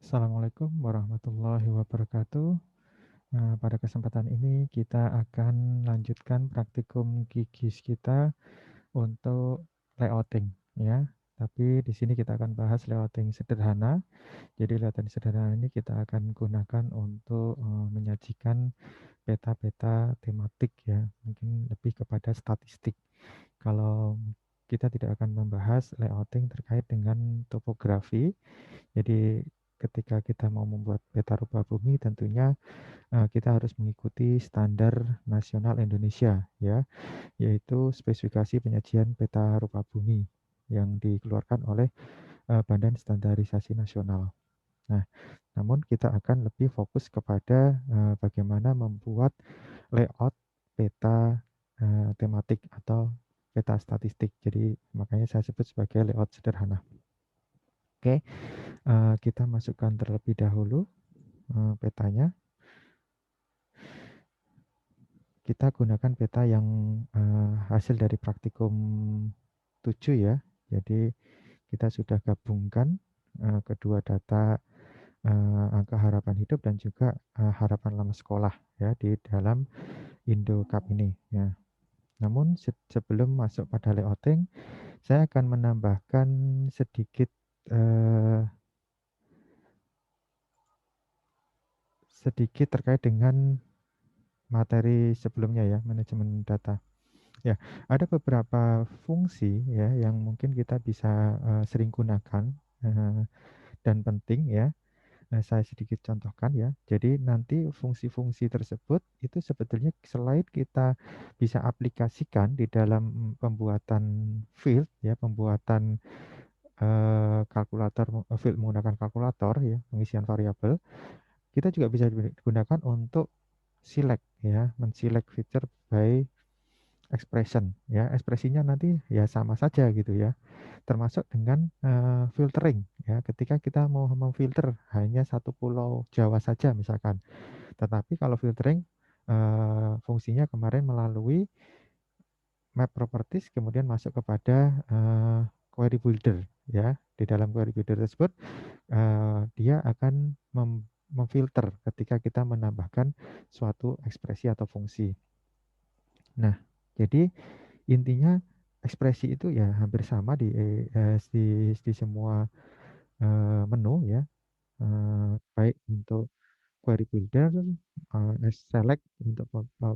Assalamualaikum warahmatullahi wabarakatuh. Pada kesempatan ini kita akan lanjutkan praktikum GIGIS kita untuk layouting ya. Tapi di sini kita akan bahas layouting sederhana. Jadi layouting sederhana ini kita akan gunakan untuk menyajikan peta-peta tematik ya, mungkin lebih kepada statistik. Kalau kita tidak akan membahas layouting terkait dengan topografi, jadi ketika kita mau membuat peta rupa bumi tentunya kita harus mengikuti standar nasional Indonesia ya, yaitu spesifikasi penyajian peta rupa bumi yang dikeluarkan oleh Badan Standarisasi Nasional. Nah, namun kita akan lebih fokus kepada bagaimana membuat layout peta tematik atau peta statistik. Jadi makanya saya sebut sebagai layout sederhana. Oke, kita masukkan terlebih dahulu petanya. Kita gunakan peta yang hasil dari praktikum 7 ya. Jadi kita sudah gabungkan kedua data angka harapan hidup dan juga harapan lama sekolah ya di dalam Indocap ini ya. Namun sebelum masuk pada layouting, saya akan menambahkan sedikit terkait dengan materi sebelumnya ya, manajemen data. Ya, ada beberapa fungsi ya yang mungkin kita bisa sering gunakan dan penting ya. Saya sedikit contohkan ya. Jadi nanti fungsi-fungsi tersebut itu sebetulnya selain kita bisa aplikasikan di dalam pembuatan field ya, pembuatan kalkulator field menggunakan kalkulator ya, pengisian variabel, kita juga bisa digunakan untuk select ya, menselect feature by expression ya, ekspresinya nanti ya sama saja gitu ya, termasuk dengan filtering ya, ketika kita mau memfilter hanya satu pulau Jawa saja misalkan, tetapi kalau filtering fungsinya kemarin melalui map properties kemudian masuk kepada query builder ya, di dalam query builder tersebut dia akan memfilter ketika kita menambahkan suatu ekspresi atau fungsi. Nah, jadi intinya ekspresi itu ya hampir sama di semua menu ya, baik untuk query builder, select untuk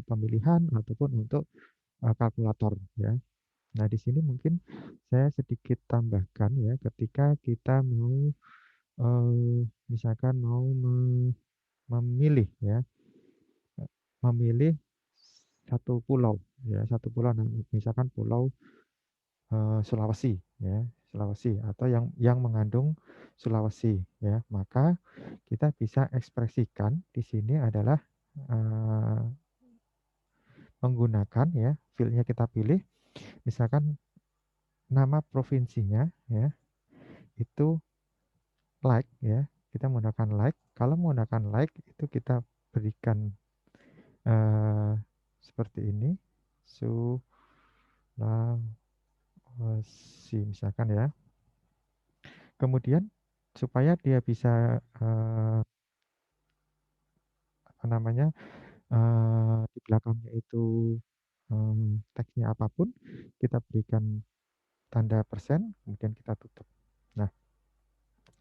pemilihan ataupun untuk kalkulator ya. Nah, di sini mungkin saya sedikit tambahkan ya, ketika kita mau misalkan mau memilih ya, memilih satu pulau ya, satu pulau, misalkan pulau Sulawesi ya, Sulawesi atau yang mengandung Sulawesi ya, maka kita bisa ekspresikan di sini adalah menggunakan ya, fieldnya kita pilih misalkan nama provinsinya ya, itu like ya, kita menggunakan like. Kalau menggunakan like itu kita berikan seperti ini, Sulawesi misalkan ya. Kemudian supaya dia bisa apa namanya, di belakangnya itu teksnya apapun, kita berikan tanda persen, kemudian kita tutup. Nah,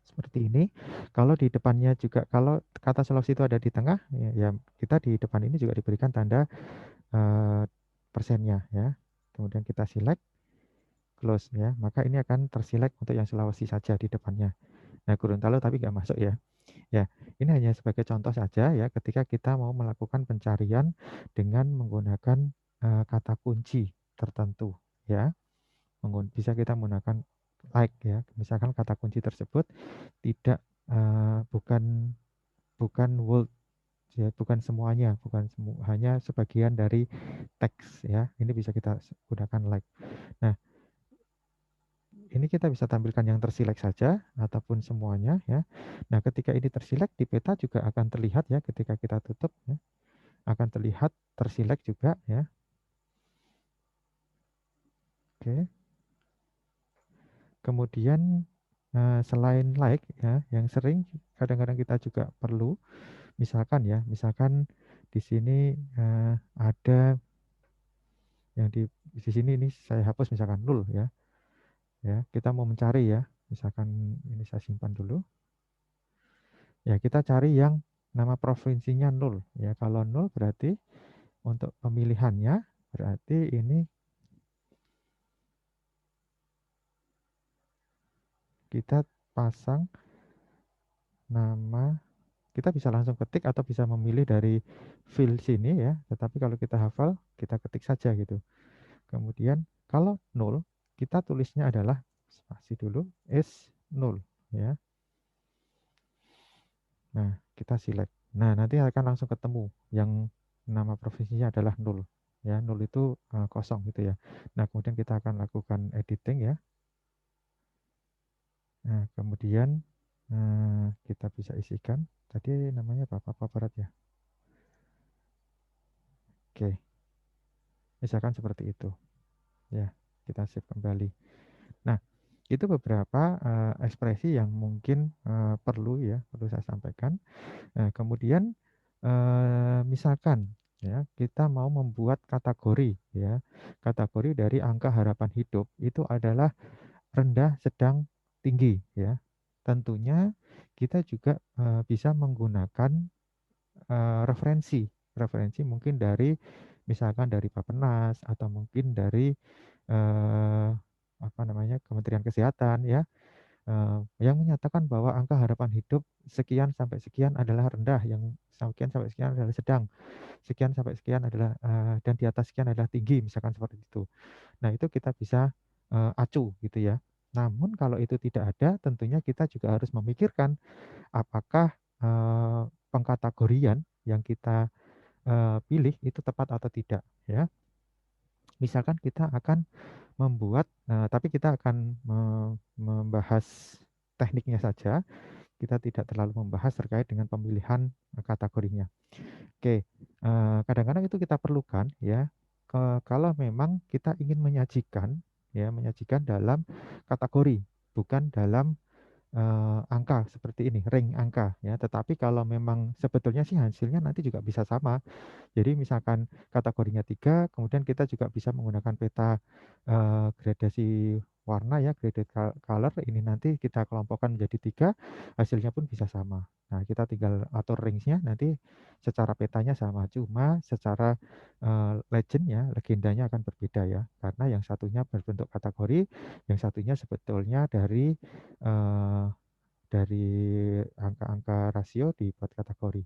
seperti ini. Kalau di depannya juga, kalau kata Sulawesi itu ada di tengah, ya kita di depan ini juga diberikan tanda persennya ya. Kemudian kita select, close ya. Maka ini akan terselect untuk yang Sulawesi saja di depannya. Nah, Gorontalo tapi nggak masuk ya. Ya, ini hanya sebagai contoh saja ya, ketika kita mau melakukan pencarian dengan menggunakan kata kunci tertentu ya. Bisa kita menggunakan like ya. Misalkan kata kunci tersebut tidak bukan word ya, bukan semuanya, hanya sebagian dari teks ya. Ini bisa kita gunakan like. Nah, ini kita bisa tampilkan yang terselect saja ataupun semuanya ya. Nah, ketika ini terselect di peta juga akan terlihat ya, ketika kita tutup ya, akan terlihat terselect juga ya. Oke. Kemudian selain like ya, yang sering kadang-kadang kita juga perlu, misalkan ya, misalkan di sini ada yang di sini ini saya hapus misalkan 0 ya. Ya, kita mau mencari ya. Misalkan ini saya simpan dulu. Ya, kita cari yang nama provinsinya 0 ya. Kalau 0 berarti untuk pemilihannya berarti ini kita pasang nama, kita bisa langsung ketik atau bisa memilih dari fill sini ya. Tetapi kalau kita hafal, kita ketik saja gitu. Kemudian kalau 0, kita tulisnya adalah spasi dulu is 0 ya. Nah, kita select. Nah, nanti akan langsung ketemu yang nama provinsinya adalah 0 ya. 0 itu kosong gitu ya. Nah, kemudian kita akan lakukan editing ya. Nah, kemudian kita bisa isikan. Tadi namanya Papua Barat ya. Oke, misalkan seperti itu. Ya, kita save kembali. Nah, itu beberapa ekspresi yang mungkin perlu ya, perlu saya sampaikan. Nah, kemudian misalkan ya, kita mau membuat kategori ya. Kategori dari angka harapan hidup itu adalah rendah, sedang, tinggi ya. Tentunya kita juga bisa menggunakan referensi. Referensi mungkin dari misalkan dari Bappenas atau mungkin dari apa namanya, Kementerian Kesehatan ya, yang menyatakan bahwa angka harapan hidup sekian sampai sekian adalah rendah, yang sekian sampai sekian adalah sedang, sekian sampai sekian adalah dan di atas sekian adalah tinggi, misalkan seperti itu. Nah, itu kita bisa acu gitu ya. Namun kalau itu tidak ada, tentunya kita juga harus memikirkan apakah pengkategorian yang kita pilih itu tepat atau tidak ya. Misalkan kita akan membuat, tapi kita akan membahas tekniknya saja. Kita tidak terlalu membahas terkait dengan pemilihan kategorinya. Oke, kadang-kadang itu kita perlukan ya. Kalau memang kita ingin menyajikan ya, menyajikan dalam kategori, bukan dalam angka seperti ini, ring angka ya. Tetapi kalau memang sebetulnya sih hasilnya nanti juga bisa sama. Jadi misalkan kategorinya 3, kemudian kita juga bisa menggunakan peta gradasi warna ya, graded color, ini nanti kita kelompokkan menjadi 3, hasilnya pun bisa sama. Nah, kita tinggal atur range-nya, nanti secara petanya sama, cuma secara legendanya akan berbeda ya, karena yang satunya berbentuk kategori, yang satunya sebetulnya eh, dari angka-angka rasio dibuat kategori.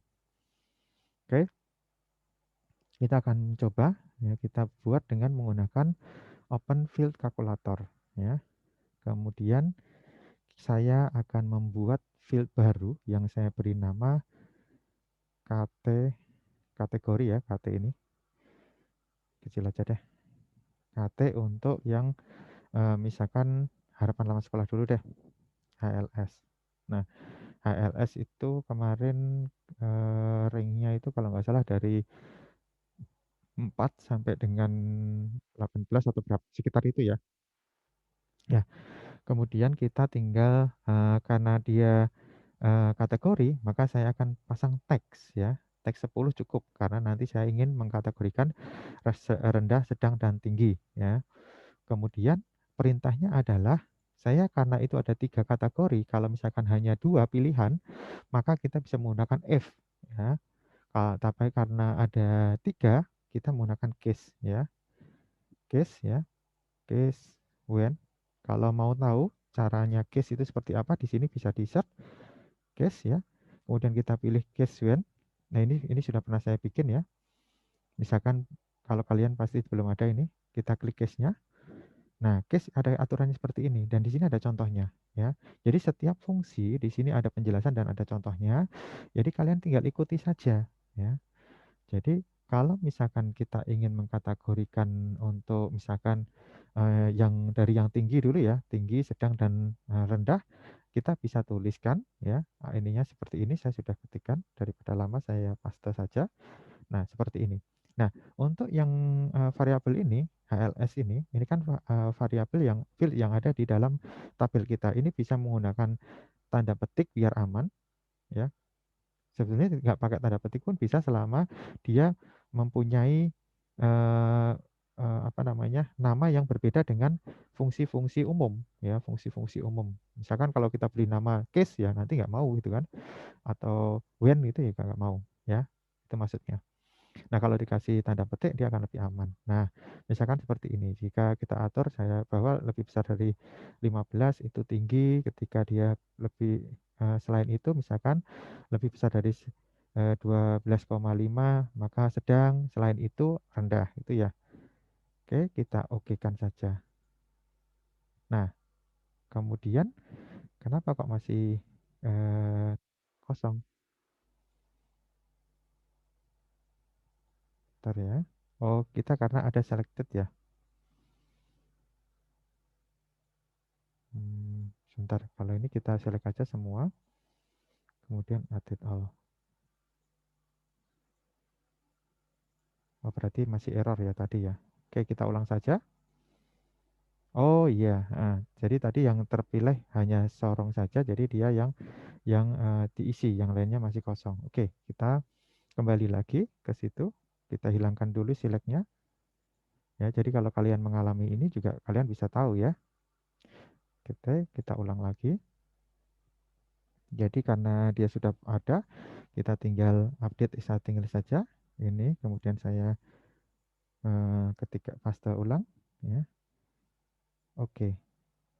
Oke. Kita akan coba ya, kita buat dengan menggunakan Open Field Calculator ya. Kemudian saya akan membuat field baru yang saya beri nama KT, kategori ya, KT ini kecil aja deh. KT untuk yang misalkan harapan lama sekolah dulu deh, HLS. Nah, HLS itu kemarin ringnya itu kalau nggak salah dari 4 sampai dengan 18 atau berapa sekitar itu ya. Ya, kemudian kita tinggal karena dia kategori, maka saya akan pasang teks ya. Teks 10 cukup karena nanti saya ingin mengkategorikan rendah, sedang, dan tinggi ya. Kemudian perintahnya adalah saya karena itu ada 3 kategori, kalau misalkan hanya 2 pilihan, maka kita bisa menggunakan if ya. Tapi karena ada 3, kita menggunakan case ya. Case ya. Case when. Kalau mau tahu caranya case itu seperti apa, di sini bisa di-search case ya. Kemudian kita pilih case when. Nah, ini sudah pernah saya bikin ya. Misalkan kalau kalian pasti belum ada ini, kita klik case-nya. Nah, case ada aturannya seperti ini dan di sini ada contohnya ya. Jadi setiap fungsi di sini ada penjelasan dan ada contohnya. Jadi kalian tinggal ikuti saja ya. Jadi kalau misalkan kita ingin mengkategorikan untuk misalkan yang dari yang tinggi dulu ya, tinggi, sedang, dan rendah, kita bisa tuliskan ya, ininya seperti ini, saya sudah ketikkan, daripada lama saya paste saja. Nah, seperti ini. Nah, untuk yang variabel ini, HLS ini kan variabel yang field yang ada di dalam tabel kita. Ini bisa menggunakan tanda petik biar aman ya. Sebetulnya nggak pakai tanda petik pun bisa selama dia mempunyai eh, apa namanya nama yang berbeda dengan fungsi-fungsi umum ya, fungsi-fungsi umum. Misalkan kalau kita beli nama case ya nanti nggak mau gitu kan, atau when itu ya nggak mau ya, itu maksudnya. Nah, kalau dikasih tanda petik dia akan lebih aman. Nah, misalkan seperti ini, jika kita atur saya bahwa lebih besar dari 15 itu tinggi, ketika dia lebih selain itu misalkan lebih besar dari 12,5 maka sedang, selain itu rendah itu ya. Oke, kita okekan saja. Nah, kemudian kenapa kok masih eh, kosong? Bentar ya. Oh, kita karena ada selected ya. Sebentar, kalau ini kita select aja semua, kemudian edit all. Oh, berarti masih error ya tadi ya. Oke, kita ulang saja. Oh iya, jadi tadi yang terpilih hanya sorong saja, jadi dia yang diisi, yang lainnya masih kosong. Oke, kita kembali lagi ke situ. Kita hilangkan dulu selectnya. Ya, jadi kalau kalian mengalami ini juga kalian bisa tahu ya. Kita ulang lagi. Jadi karena dia sudah ada, kita tinggal update setting saja. Ini kemudian saya ketika paste ulang ya. Oke.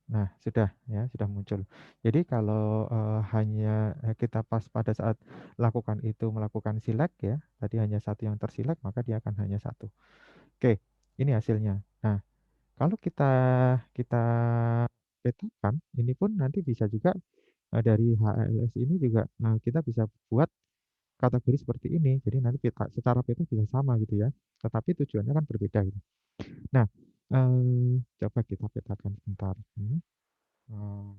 Nah, sudah ya, sudah muncul. Jadi kalau hanya kita pas pada saat lakukan itu melakukan select ya, tadi hanya satu yang terselect, maka dia akan hanya satu. Oke, ini hasilnya. Nah, kalau kita kita petakan, ini pun nanti bisa juga dari HLS ini juga kita bisa buat kategori seperti ini. Jadi nanti peta, secara peta bisa sama gitu ya. Tetapi tujuannya kan berbeda gitu. Nah, coba kita petakan sebentar.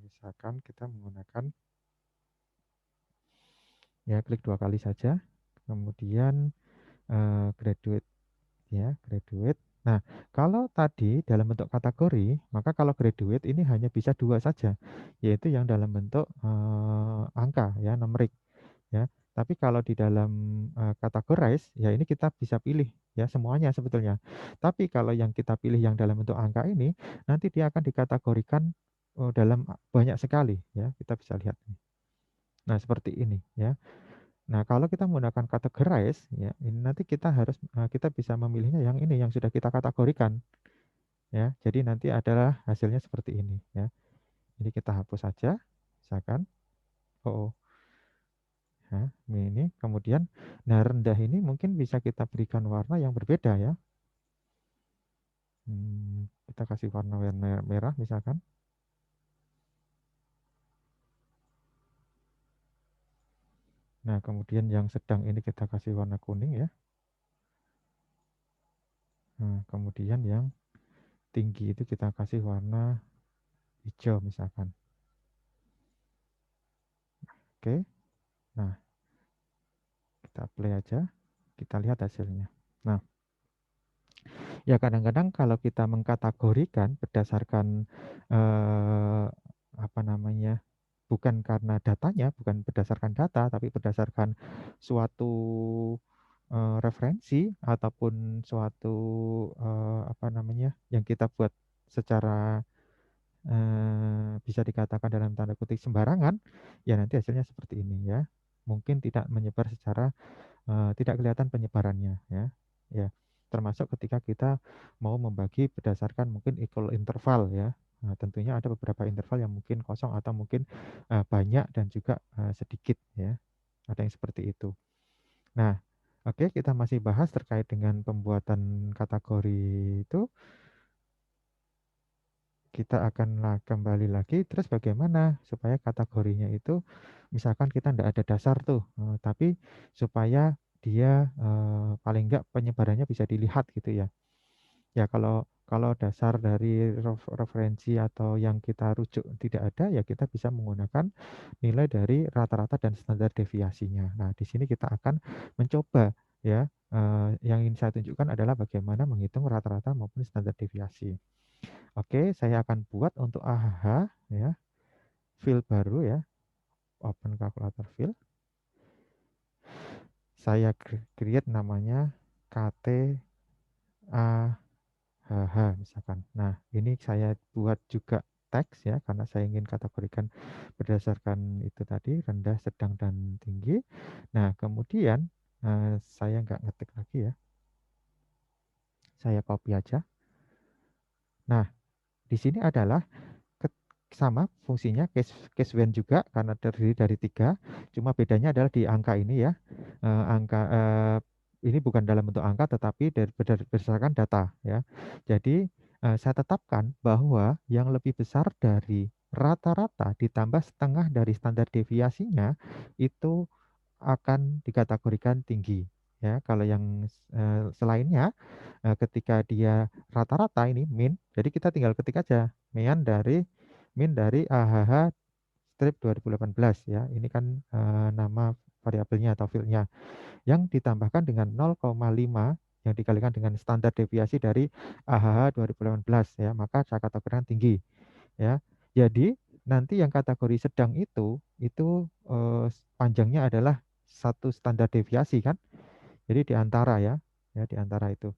Misalkan kita menggunakan ya klik dua kali saja, kemudian graduate ya graduate. Nah, kalau tadi dalam bentuk kategori, maka kalau graduate ini hanya bisa dua saja, yaitu yang dalam bentuk angka ya numerik ya. Tapi kalau di dalam categorize ya ini kita bisa pilih ya semuanya sebetulnya. Tapi kalau yang kita pilih yang dalam bentuk angka ini nanti dia akan dikategorikan dalam banyak sekali ya. Kita bisa lihat. Nah, seperti ini ya. Nah, kalau kita menggunakan categorize ya, ini nanti kita harus kita bisa memilihnya yang ini yang sudah kita kategorikan ya. Jadi nanti adalah hasilnya seperti ini ya. Jadi kita hapus saja misalkan oh, nah, ini kemudian nah rendah ini mungkin bisa kita berikan warna yang berbeda ya. Kita kasih warna merah misalkan. Nah, kemudian yang sedang ini kita kasih warna kuning ya. Nah, kemudian yang tinggi itu kita kasih warna hijau misalkan. Oke. Nah, kita play aja. Kita lihat hasilnya. Nah, ya kadang-kadang kalau kita mengkategorikan berdasarkan eh, apa namanya, bukan karena datanya, bukan berdasarkan data, tapi berdasarkan suatu referensi ataupun suatu apa namanya yang kita buat secara bisa dikatakan dalam tanda kutip sembarangan, ya nanti hasilnya seperti ini ya. Mungkin tidak menyebar secara tidak kelihatan penyebarannya ya. Ya, termasuk ketika kita mau membagi berdasarkan mungkin equal interval ya. Nah, tentunya ada beberapa interval yang mungkin kosong atau mungkin banyak dan juga sedikit ya. Ada yang seperti itu. Nah, oke, kita masih bahas terkait dengan pembuatan kategori itu. Kita akan kembali lagi terus bagaimana supaya kategorinya itu misalkan kita tidak ada dasar tuh tapi supaya dia paling enggak penyebarannya bisa dilihat gitu ya ya kalau dasar dari referensi atau yang kita rujuk tidak ada ya kita bisa menggunakan nilai dari rata-rata dan standar deviasinya. Nah di sini kita akan mencoba ya yang ingin saya tunjukkan adalah bagaimana menghitung rata-rata maupun standar deviasi. Oke, saya akan buat untuk AHA ya, fill baru ya, open calculator fill. saya create namanya KTAHH misalkan. Nah, ini saya buat juga teks ya, karena saya ingin kategorikan berdasarkan itu tadi, rendah, sedang, dan tinggi. Nah, kemudian saya nggak ngetik lagi ya, saya copy aja. Nah, di sini adalah sama fungsinya case when juga karena terdiri dari 3, cuma bedanya adalah di angka ini ya. Angka ini bukan dalam bentuk angka tetapi berdasarkan data ya. Jadi saya tetapkan bahwa yang lebih besar dari rata-rata ditambah setengah dari standar deviasinya itu akan dikategorikan tinggi ya. Kalau yang selainnya ketika dia rata-rata ini min, jadi kita tinggal ketik aja min dari AHH strip 2018 ya. Ini kan nama variabelnya atau fieldnya yang ditambahkan dengan 0,5 yang dikalikan dengan standar deviasi dari AHH 2018 ya, maka saya kategorikan tinggi ya. Jadi nanti yang kategori sedang itu panjangnya adalah satu standar deviasi kan. Jadi di antara ya, di antara itu.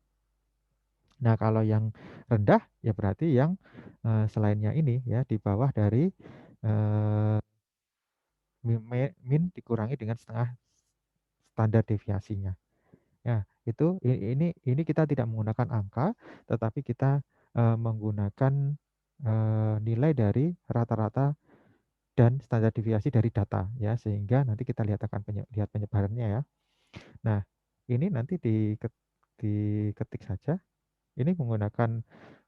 Nah, kalau yang rendah ya berarti yang selainnya ini ya di bawah dari eh, min dikurangi dengan setengah standar deviasinya. Ya, itu ini kita tidak menggunakan angka, tetapi kita menggunakan nilai dari rata-rata dan standar deviasi dari data ya, sehingga nanti kita lihat penyebarannya ya. Nah, ini nanti diketik saja. Ini menggunakan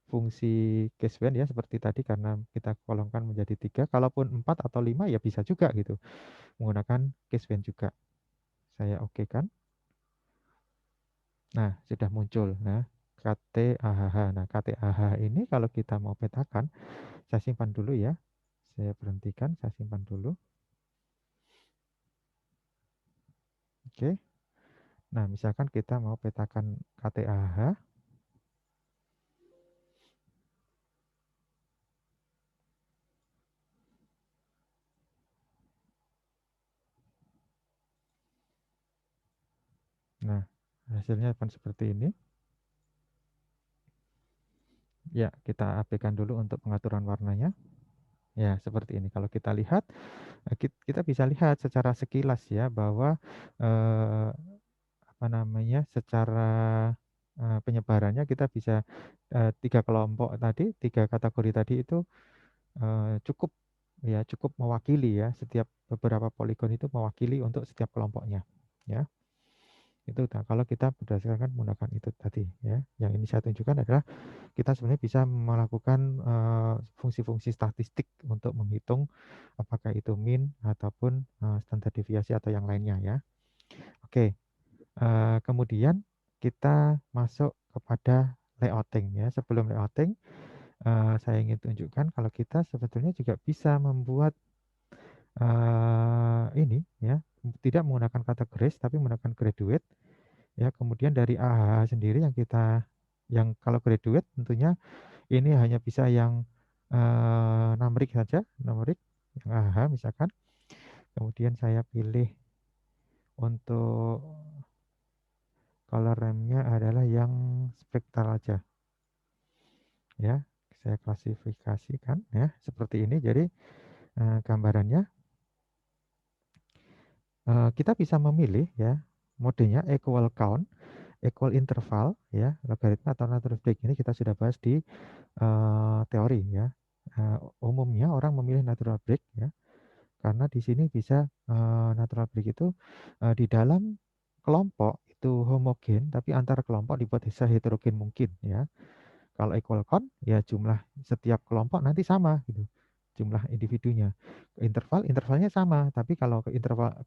fungsi case when ya seperti tadi karena kita kolongkan menjadi 3. Kalaupun 4 atau 5 ya bisa juga gitu. Menggunakan case when juga. Saya oke kan. Nah, sudah muncul. Nah, KTAHH. Nah, KTAHH ini kalau kita mau petakan, saya simpan dulu ya. Saya berhentikan, saya simpan dulu. Oke. Nah, misalkan kita mau petakan KTAHH. Nah, hasilnya akan seperti ini. Ya, kita abaikan dulu untuk pengaturan warnanya. Ya, seperti ini. Kalau kita lihat, kita bisa lihat secara sekilas ya bahwa apa namanya, secara penyebarannya kita bisa 3 kelompok tadi, 3 kategori tadi itu cukup ya, cukup mewakili ya. Setiap beberapa poligon itu mewakili untuk setiap kelompoknya ya. Itu kalau kita berdasarkan menggunakan itu tadi ya. Yang ini saya tunjukkan adalah kita sebenarnya bisa melakukan fungsi-fungsi statistik untuk menghitung apakah itu min ataupun standar deviasi atau yang lainnya ya. Oke, kemudian kita masuk kepada layouting ya. Sebelum layouting, saya ingin tunjukkan kalau kita sebetulnya juga bisa membuat ini ya, tidak menggunakan kata grace tapi menggunakan graduate ya. Kemudian dari AHH sendiri yang kalau graduate tentunya ini hanya bisa yang numerik saja, numerik yang AHH misalkan. Kemudian saya pilih untuk color ramenya adalah yang spektral aja. Ya, saya klasifikasikan ya seperti ini. Jadi gambarannya kita bisa memilih ya modenya equal count, equal interval ya, logaritma atau natural break. Ini kita sudah bahas di teori ya. Umumnya orang memilih natural break ya, karena di sini bisa natural break itu di dalam kelompok itu homogen, tapi antar kelompok dibuat seheterogen mungkin ya. Kalau equal count ya jumlah setiap kelompok nanti sama gitu, jumlah individunya. Intervalnya sama, tapi kalau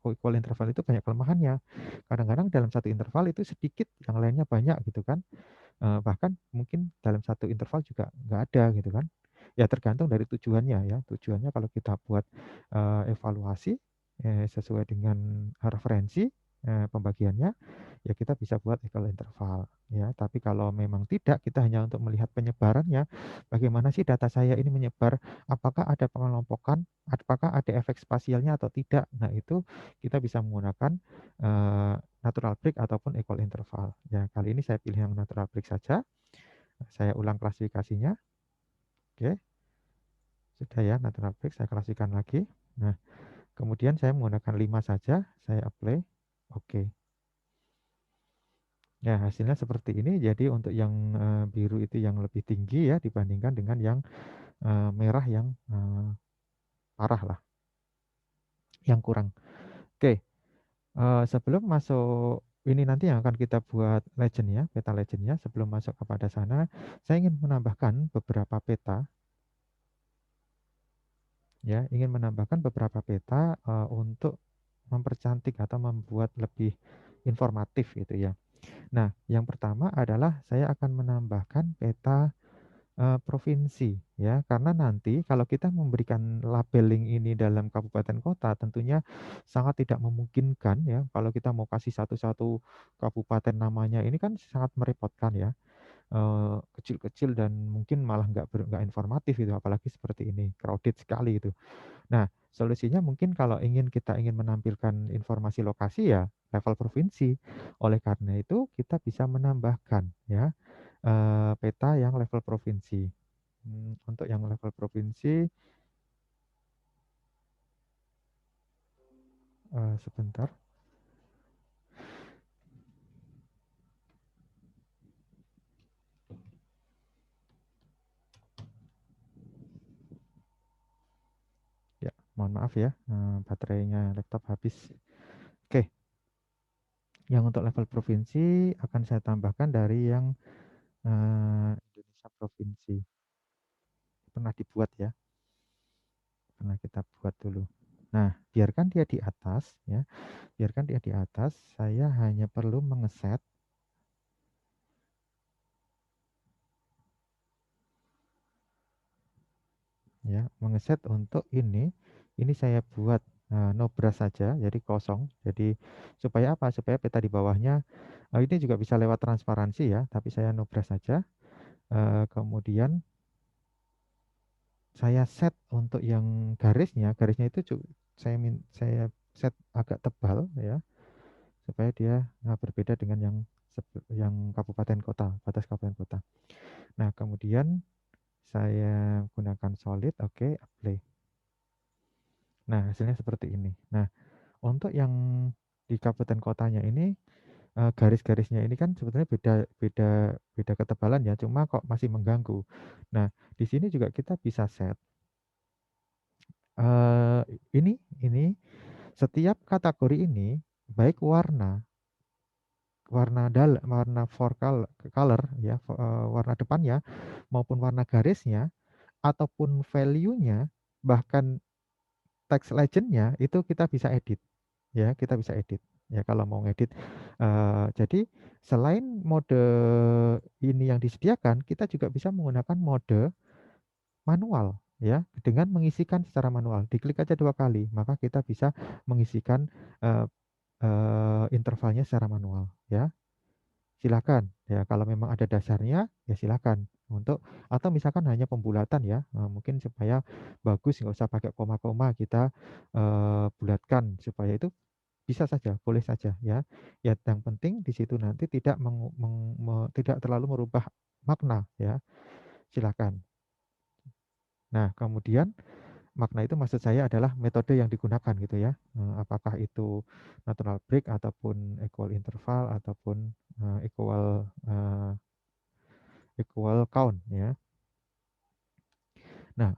equal interval itu banyak kelemahannya. Kadang-kadang dalam satu interval itu sedikit, yang lainnya banyak gitu kan. Bahkan mungkin dalam satu interval juga nggak ada gitu kan. Ya tergantung dari tujuannya ya. Tujuannya kalau kita buat evaluasi sesuai dengan referensi pembagiannya, ya kita bisa buat equal interval ya. Tapi kalau memang tidak, kita hanya untuk melihat penyebarannya, bagaimana sih data saya ini menyebar, apakah ada pengelompokan, apakah ada efek spasialnya atau tidak. Nah, itu kita bisa menggunakan eh, natural break ataupun equal interval. Ya, kali ini saya pilih yang natural break saja. Saya ulang klasifikasinya. Oke, sudah ya natural break saya klasikan lagi. Nah, kemudian saya menggunakan 5 saja, saya apply. Oke. Ya, hasilnya seperti ini. Jadi untuk yang biru itu yang lebih tinggi ya dibandingkan dengan yang merah yang parah lah, yang kurang. Oke, sebelum masuk ini nanti yang akan kita buat legend ya, peta legendnya. Sebelum masuk kepada sana, saya ingin menambahkan beberapa peta ya, ingin menambahkan beberapa peta untuk mempercantik atau membuat lebih informatif gitu ya. Nah, yang pertama adalah saya akan menambahkan peta provinsi ya, karena nanti kalau kita memberikan labeling ini dalam kabupaten kota tentunya sangat tidak memungkinkan ya, kalau kita mau kasih satu-satu kabupaten namanya ini kan sangat merepotkan ya, kecil-kecil dan mungkin malah nggak informatif itu, apalagi seperti ini crowded sekali itu. Nah, solusinya mungkin kalau kita ingin menampilkan informasi lokasi ya level provinsi. Oleh karena itu kita bisa menambahkan ya peta yang level provinsi. Untuk yang level provinsi sebentar ya, mohon maaf ya baterainya laptop habis. Oke, yang untuk level provinsi akan saya tambahkan dari yang Indonesia provinsi. Pernah dibuat ya, pernah kita buat dulu. Nah, biarkan dia di atas ya. Biarkan dia di atas, saya hanya perlu mengeset ya, mengeset untuk ini saya buat no brush saja, jadi kosong. Jadi supaya apa? Supaya peta di bawahnya ini juga bisa lewat transparansi ya, tapi saya no brush saja. Kemudian saya set untuk yang garisnya itu saya set agak tebal ya, supaya dia berbeda dengan yang kabupaten kota, batas kabupaten kota. Nah, kemudian saya gunakan solid, oke, apply. Nah, hasilnya seperti ini. Nah, untuk yang di kabupaten kotanya ini garis-garisnya ini kan sebetulnya beda beda beda ketebalan ya, cuma kok masih mengganggu. Nah, di sini juga kita bisa set eh ini setiap kategori ini baik warna color ya, warna depannya maupun warna garisnya ataupun value-nya, bahkan teks legendnya itu kita bisa edit ya, kita bisa edit ya kalau mau ngedit. Jadi selain mode ini yang disediakan, kita juga bisa menggunakan mode manual ya, dengan mengisikan secara manual. Diklik aja 2 kali, maka kita bisa mengisikan eh, intervalnya secara manual ya. Silakan ya, kalau memang ada dasarnya ya silakan untuk, atau misalkan hanya pembulatan ya, mungkin supaya bagus nggak usah pakai koma-koma, kita bulatkan supaya itu bisa saja, boleh saja ya. Ya, yang penting di situ nanti tidak terlalu merubah makna ya. Silakan. Nah, kemudian makna itu maksud saya adalah metode yang digunakan gitu ya. Apakah itu natural break ataupun equal interval ataupun equal count ya. Nah,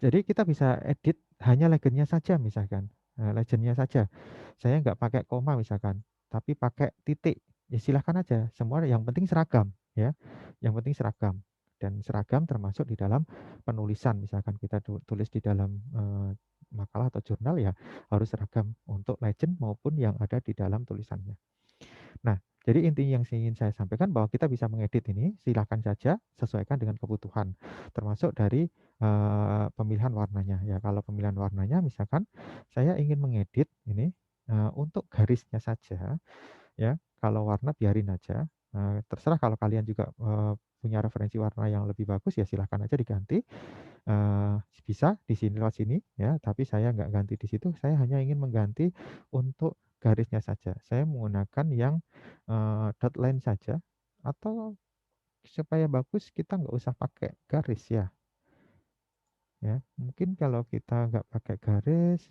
jadi kita bisa edit hanya legendnya saja misalkan, legendnya saja. Saya nggak pakai koma misalkan, tapi pakai titik. Ya silahkan aja, semua yang penting seragam ya. Yang penting seragam. Dan seragam termasuk di dalam penulisan. Misalkan kita tulis di dalam makalah atau jurnal ya harus seragam untuk legend maupun yang ada di dalam tulisannya. Nah, jadi intinya yang ingin saya sampaikan bahwa kita bisa mengedit ini, silakan saja sesuaikan dengan kebutuhan, termasuk dari pemilihan warnanya. Ya, kalau pemilihan warnanya, misalkan saya ingin mengedit ini untuk garisnya saja ya, kalau warna biarin aja, terserah kalau kalian juga, punya referensi warna yang lebih bagus ya silahkan aja diganti, eee, bisa di sini lewat sini ya, tapi saya nggak ganti di situ, saya hanya ingin mengganti untuk garisnya saja. Saya menggunakan yang, dot line saja atau supaya bagus kita nggak usah pakai garis ya. Mungkin kalau kita nggak pakai garis,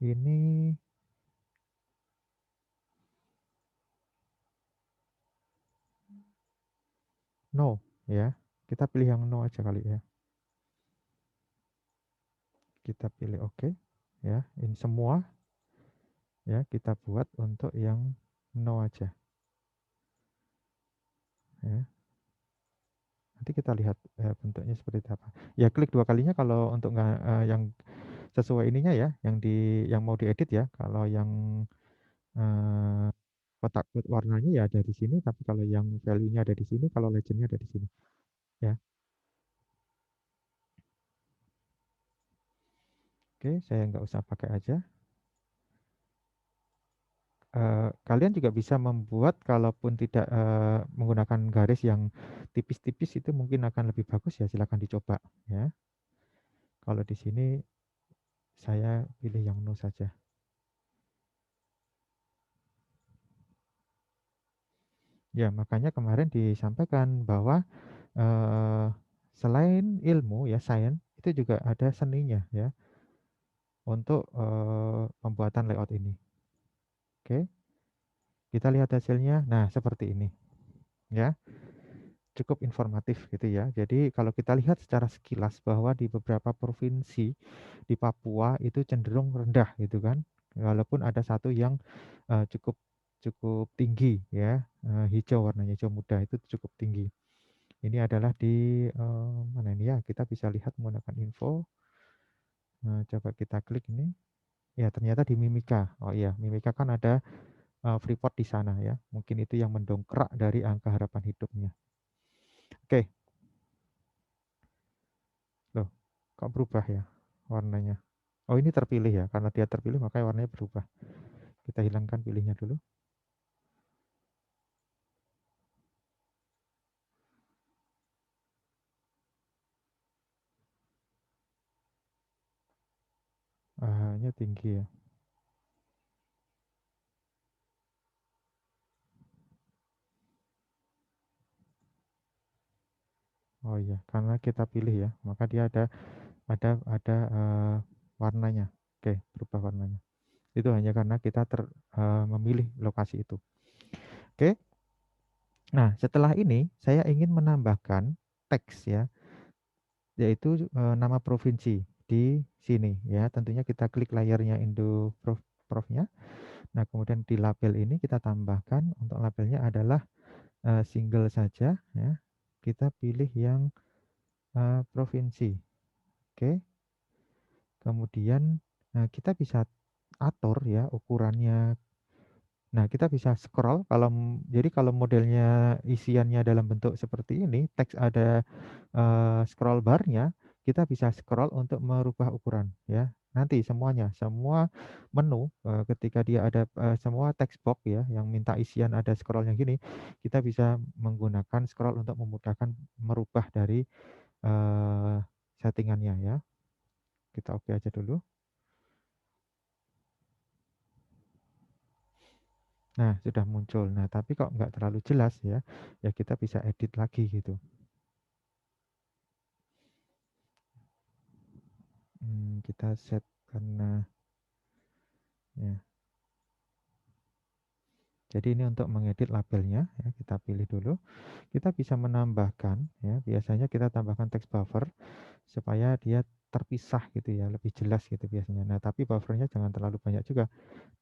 ini no ya, kita pilih yang no aja kali ya. Kita pilih oke ya, ini semua ya kita buat untuk yang no aja ya. Nanti kita lihat, bentuknya seperti apa. Ya klik 2 kalinya kalau untuk nggak, yang sesuai ininya ya, yang mau diedit ya. Kalau yang, eee, kotak warnanya ya ada di sini, tapi kalau yang value-nya ada di sini, kalau legend-nya ada di sini ya. Oke, saya nggak usah pakai aja. Kalian juga bisa membuat kalaupun tidak, menggunakan garis yang tipis-tipis itu mungkin akan lebih bagus ya, silakan dicoba ya. Kalau di sini saya pilih yang no saja. Ya, makanya kemarin disampaikan bahwa, eee, selain ilmu ya, sains, itu juga ada seninya ya, untuk, pembuatan layout ini. Oke, kita lihat hasilnya. Nah, seperti ini ya, cukup informatif gitu ya. Jadi kalau kita lihat secara sekilas bahwa di beberapa provinsi di Papua itu cenderung rendah gitu kan, walaupun ada satu yang, cukup cukup tinggi ya, hijau, warnanya hijau muda itu cukup tinggi. Ini adalah di, mana ini ya, kita bisa lihat menggunakan info, coba kita klik ini, ya ternyata di Mimika. Oh iya, Mimika kan ada, Freeport di sana ya, mungkin itu yang mendongkrak dari angka harapan hidupnya. Oke, loh kok berubah ya warnanya? Oh ini terpilih ya, karena dia terpilih makanya warnanya berubah. Kita hilangkan pilihnya dulu. Nya tinggi ya. Oh iya, karena kita pilih ya, maka dia ada, warnanya. Oke, berubah warnanya. Itu hanya karena kita memilih lokasi itu. Oke. Nah, setelah ini saya ingin menambahkan teks ya, yaitu, nama provinsi di sini ya. Tentunya kita klik layarnya Indo Prof.nya. Nah, kemudian di label ini kita tambahkan untuk labelnya adalah, single saja ya. Kita pilih yang, provinsi. Oke. Kemudian, kita bisa atur ya ukurannya. Nah, kita bisa scroll jadi kalau modelnya isiannya dalam bentuk seperti ini, teks ada, scroll bar-nya, kita bisa scroll untuk merubah ukuran ya. Nanti semuanya, semua menu, ketika dia ada, semua text box ya yang minta isian ada scroll-nya gini, kita bisa menggunakan scroll untuk memudahkan merubah dari, eee, settingannya ya. Kita oke aja dulu. Nah, sudah muncul. Nah, tapi kok nggak terlalu jelas ya, ya kita bisa edit lagi gitu. Kita set karena ya. Jadi ini untuk mengedit labelnya ya, kita pilih dulu. Kita bisa menambahkan ya, biasanya kita tambahkan text buffer supaya dia terpisah gitu ya, lebih jelas gitu biasanya. Nah, tapi buffernya jangan terlalu banyak juga.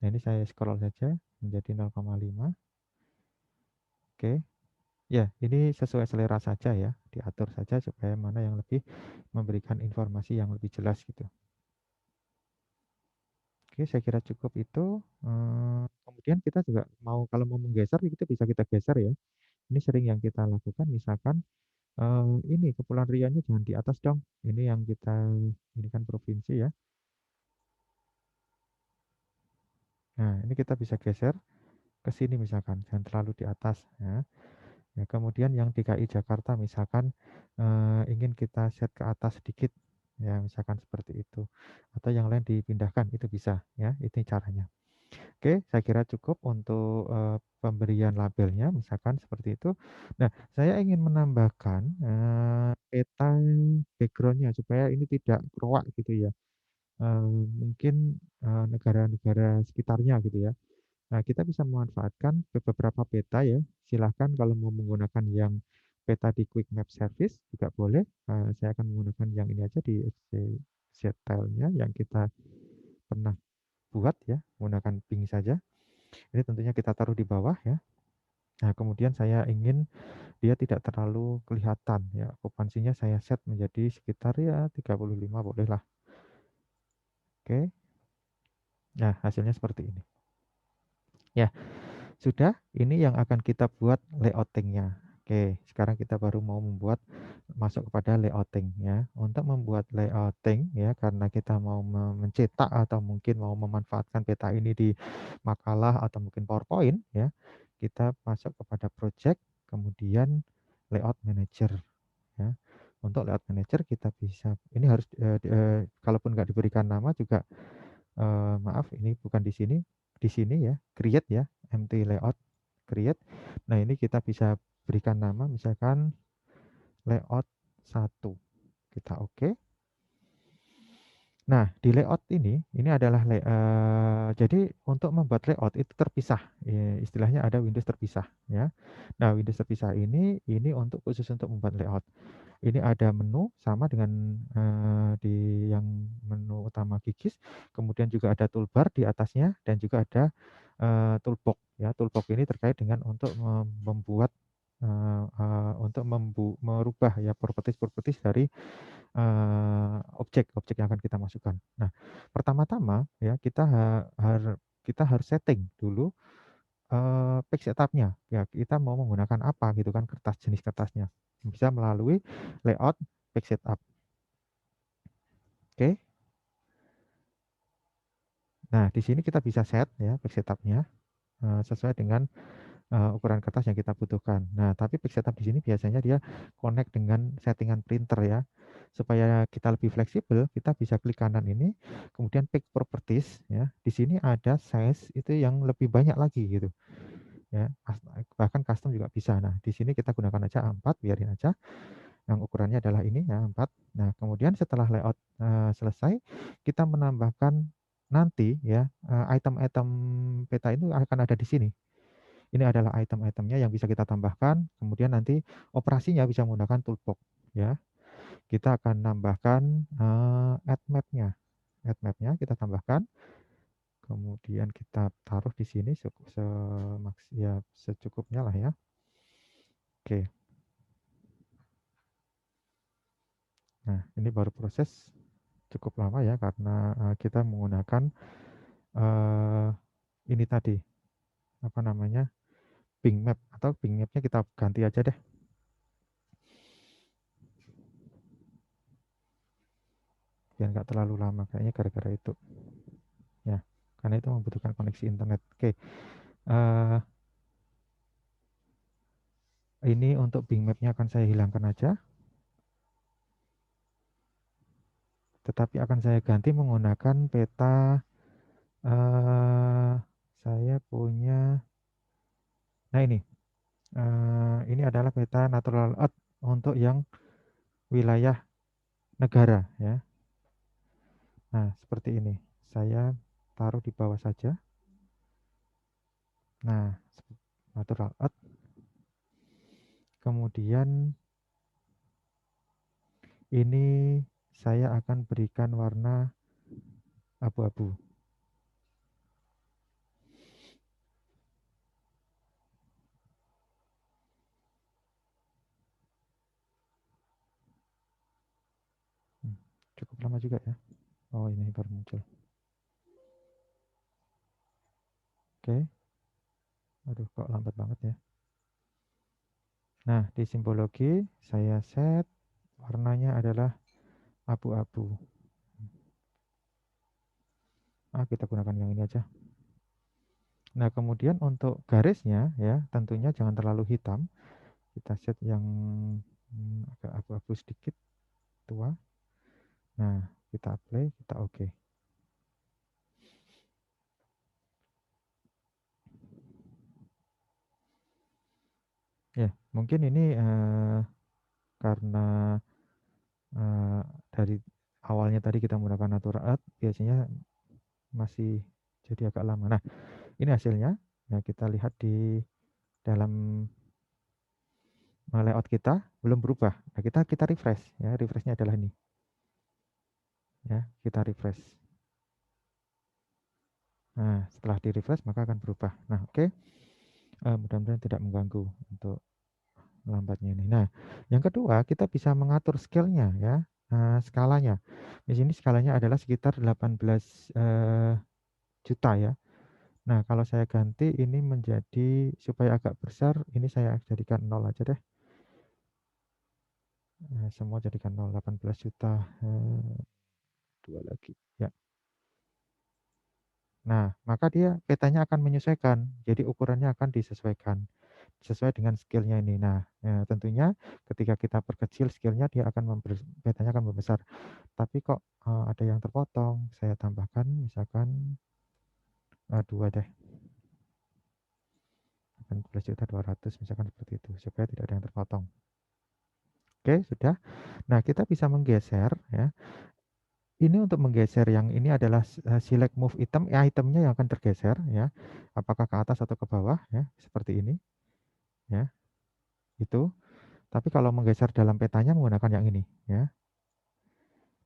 Nah, ini saya scroll saja menjadi 0,5. Oke. Ya, ini sesuai selera saja ya, diatur saja supaya mana yang lebih memberikan informasi yang lebih jelas gitu. Oke, saya kira cukup itu. Kemudian kita juga kalau mau menggeser, itu bisa kita geser ya. Ini sering yang kita lakukan, misalkan ini Kepulauan Riau-nya jangan di atas dong. Ini yang kita ini kan provinsi ya. Nah, ini kita bisa geser ke sini misalkan, jangan terlalu di atas ya. Ya, kemudian yang DKI Jakarta misalkan ingin kita set ke atas sedikit ya, misalkan seperti itu. Atau yang lain dipindahkan itu bisa ya, ini caranya. Oke, saya kira cukup untuk pemberian labelnya misalkan seperti itu. Nah, saya ingin menambahkan peta backgroundnya supaya ini tidak keruak gitu ya. Mungkin negara-negara sekitarnya gitu ya. Nah, kita bisa memanfaatkan beberapa peta ya. Silahkan kalau mau menggunakan yang peta di Quick Map Service juga boleh. Saya akan menggunakan yang ini aja di XYZ-nya yang kita pernah buat ya, menggunakan Bing saja. Ini tentunya kita taruh di bawah ya. Nah, kemudian saya ingin dia tidak terlalu kelihatan ya. Okupansinya saya set menjadi sekitar ya 35 bolehlah. Oke. Nah, hasilnya seperti ini. Ya, sudah, ini yang akan kita buat layouting-nya. Oke, sekarang kita baru mau membuat masuk kepada layouting ya. Untuk membuat layouting ya, karena kita mau mencetak atau mungkin mau memanfaatkan peta ini di makalah atau mungkin PowerPoint ya, kita masuk kepada project, kemudian layout manager ya. Untuk layout manager kita bisa, ini harus kalaupun nggak diberikan nama juga maaf ini bukan di sini ya, create ya, empty layout, create. Nah, ini kita bisa berikan nama misalkan layout 1. Kita oke. Nah, di layout ini adalah jadi untuk membuat layout itu terpisah, istilahnya ada Windows terpisah ya. Nah, Windows terpisah ini untuk khusus untuk membuat layout. Ini ada menu sama dengan di yang menu utama Gigis, kemudian juga ada toolbar di atasnya dan juga ada toolbox ya. Toolbox ini terkait dengan untuk membuat untuk merubah ya properties dari objek-objek yang akan kita masukkan. Nah, pertama-tama ya kita harus setting dulu page setup-nya. Ya, kita mau menggunakan apa gitu kan jenis kertasnya. Bisa melalui layout page setup. Oke. Nah, di sini kita bisa set ya page setup-nya sesuai dengan ukuran kertas yang kita butuhkan. Nah, tapi page setup di sini biasanya dia connect dengan settingan printer ya. Supaya kita lebih fleksibel, kita bisa klik kanan ini, kemudian page properties ya. Di sini ada size itu yang lebih banyak lagi gitu ya. Bahkan custom juga bisa. Nah, di sini kita gunakan aja A4, biarin aja. Yang ukurannya adalah ini ya, 4. Nah, kemudian setelah layout selesai, kita menambahkan nanti ya item-item peta itu akan ada di sini. Ini adalah item-itemnya yang bisa kita tambahkan, kemudian nanti operasinya bisa menggunakan toolbox ya. Kita akan nambahkan add map-nya. Add map-nya kita tambahkan, kemudian kita taruh di sini ya secukupnya lah ya. Oke. Nah, ini baru proses cukup lama ya karena kita menggunakan ini tadi apa namanya? Bing Map atau Bing Map-nya kita ganti aja deh. Biar nggak terlalu lama kayaknya gara-gara itu. Ya, karena itu membutuhkan koneksi internet. Oke. Ini untuk Bing Map-nya akan saya hilangkan aja. Tetapi akan saya ganti menggunakan peta saya punya. Nah, ini adalah peta natural earth untuk yang wilayah negara ya. Nah, seperti ini. Saya taruh di bawah saja. Nah, natural earth. Kemudian ini saya akan berikan warna abu-abu. Cukup lama juga ya. Oh, ini baru muncul. Oke. Aduh, kok lambat banget ya. Nah, di simbologi saya set warnanya adalah abu-abu. Kita gunakan yang ini aja. Nah, kemudian untuk garisnya ya, tentunya jangan terlalu hitam. Kita set yang agak abu-abu sedikit, tua. Nah, kita apply, kita oke. Ya, mungkin ini karena eh, dari awalnya tadi kita menggunakan Natural Art, biasanya masih jadi agak lama. Nah, ini hasilnya. Ya, kita lihat di dalam layout kita belum berubah. Nah, kita refresh ya. Refreshnya adalah ini. Ya, kita refresh. Nah, setelah di refresh maka akan berubah. Nah, oke. Mudah-mudahan tidak mengganggu untuk lambatnya ini. Nah, yang kedua kita bisa mengatur scale-nya ya, skalanya. Di sini skalanya adalah sekitar 18 juta ya. Nah, kalau saya ganti ini menjadi supaya agak besar, ini saya jadikan 0 aja deh. Semua jadikan 0, 18 juta. Dua lagi. Ya. Nah, maka dia petanya akan menyesuaikan. Jadi ukurannya akan disesuaikan sesuai dengan skillnya ini. Nah, tentunya ketika kita perkecil skillnya dia akan petanya akan membesar. Tapi kok ada yang terpotong, saya tambahkan misalkan 2 deh. 18.200.000 misalkan seperti itu supaya tidak ada yang terpotong. Oke, sudah. Nah, kita bisa menggeser ya. Ini untuk menggeser yang ini adalah select move item, ya itemnya yang akan tergeser ya. Apakah ke atas atau ke bawah ya, seperti ini ya. Itu. Tapi kalau menggeser dalam petanya menggunakan yang ini ya.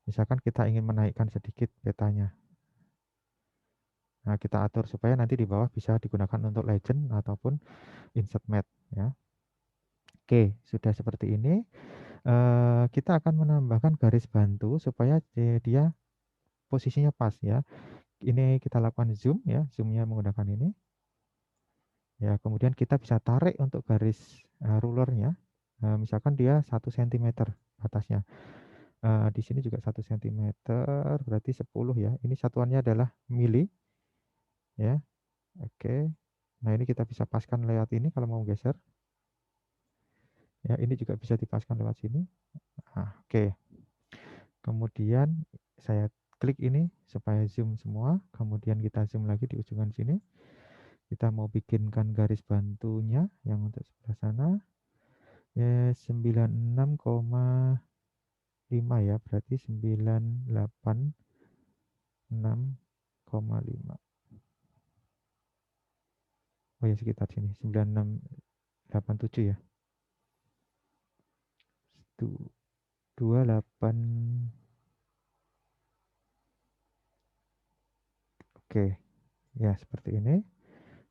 Misalkan kita ingin menaikkan sedikit petanya. Nah, kita atur supaya nanti di bawah bisa digunakan untuk legend ataupun insert mat ya. Oke, sudah seperti ini. Kita akan menambahkan garis bantu supaya dia posisinya pas ya. Ini kita lakukan zoom ya, zoomnya menggunakan ini. Ya, kemudian kita bisa tarik untuk garis rulernya. Misalkan dia 1 cm atasnya. Di sini juga 1 cm, berarti 10 ya. Ini satuannya adalah mili ya. Oke. Nah, ini kita bisa paskan lewat ini kalau mau geser. Ya, ini juga bisa dipaskan lewat sini. Nah, oke. Kemudian saya klik ini supaya zoom semua. Kemudian kita zoom lagi di ujungan sini. Kita mau bikinkan garis bantunya yang untuk sebelah sana. Ya, 96,5 ya, berarti 986,5. Oh ya, sekitar sini 9687 ya. 28. Oke, ya seperti ini.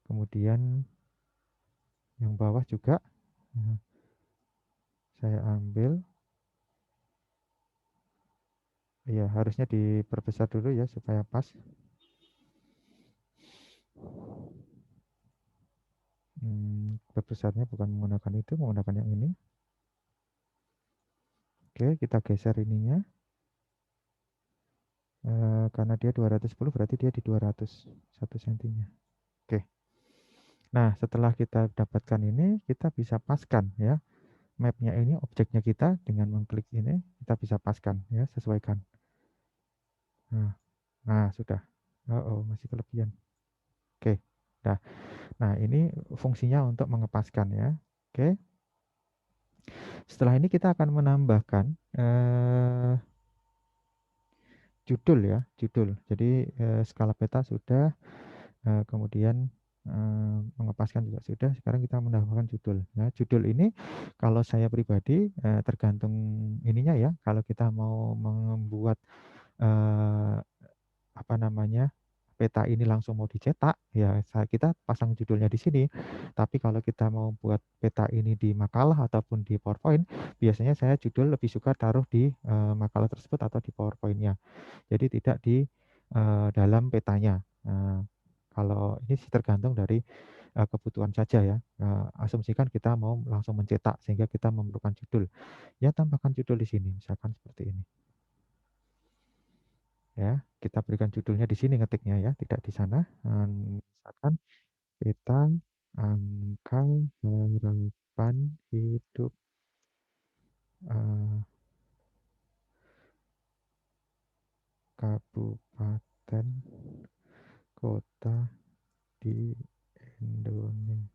Kemudian yang bawah juga saya ambil. Ya, harusnya diperbesar dulu ya supaya pas. Perbesarnya bukan menggunakan itu, menggunakan yang ini. Oke, kita geser ininya. Karena dia 210 berarti dia di 200 1 sentinya. Oke. Nah, setelah kita dapatkan ini, kita bisa paskan ya. Mapnya ini, objeknya kita dengan mengklik ini, kita bisa paskan ya, sesuaikan. Nah, sudah. Oh, masih kelebihan. Oke. Nah, ini fungsinya untuk mengepaskan ya. Oke. Setelah ini kita akan menambahkan judul ya, judul. Jadi skala peta sudah, kemudian mengepaskan juga sudah. Sekarang kita menambahkan judul. Nah, judul ini kalau saya pribadi tergantung ininya ya. Kalau kita mau membuat eh, apa namanya, peta ini langsung mau dicetak, ya kita pasang judulnya di sini. Tapi kalau kita mau buat peta ini di makalah ataupun di PowerPoint, biasanya saya judul lebih suka taruh di makalah tersebut atau di PowerPoint-nya. Jadi tidak di dalam petanya. Kalau ini sih tergantung dari kebutuhan saja ya. Asumsikan kita mau langsung mencetak sehingga kita memerlukan judul. Ya, tambahkan judul di sini, misalkan seperti ini. Ya, kita berikan judulnya di sini ngetiknya ya, tidak di sana. Misalkan Peta angka harapan hidup eh, kabupaten kota di Indonesia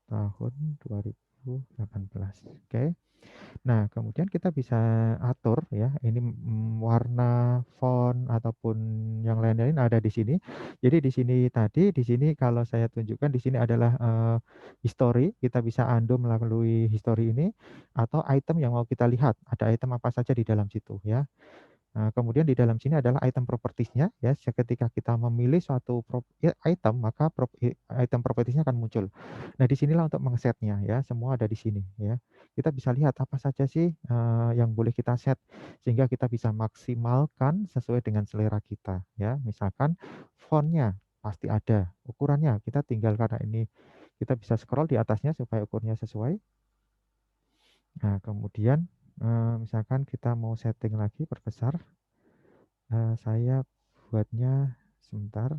tahun 2018. Oke. Nah, kemudian kita bisa atur ya, ini warna, font ataupun yang lain-lain ada di sini. Jadi di sini tadi, di sini kalau saya tunjukkan di sini adalah history, kita bisa undo melalui history ini atau item yang mau kita lihat, ada item apa saja di dalam situ ya. Nah, kemudian di dalam sini adalah item propertiesnya ya. Ketika kita memilih suatu item, maka item propertiesnya akan muncul. Nah, disinilah untuk mengsetnya ya. Semua ada di sini ya. Kita bisa lihat apa saja sih yang boleh kita set sehingga kita bisa maksimalkan sesuai dengan selera kita ya. Misalkan fontnya pasti ada, ukurannya kita tinggal karena ini kita bisa scroll di atasnya supaya ukurnya sesuai. Nah, kemudian misalkan kita mau setting lagi perbesar. Saya buatnya sebentar,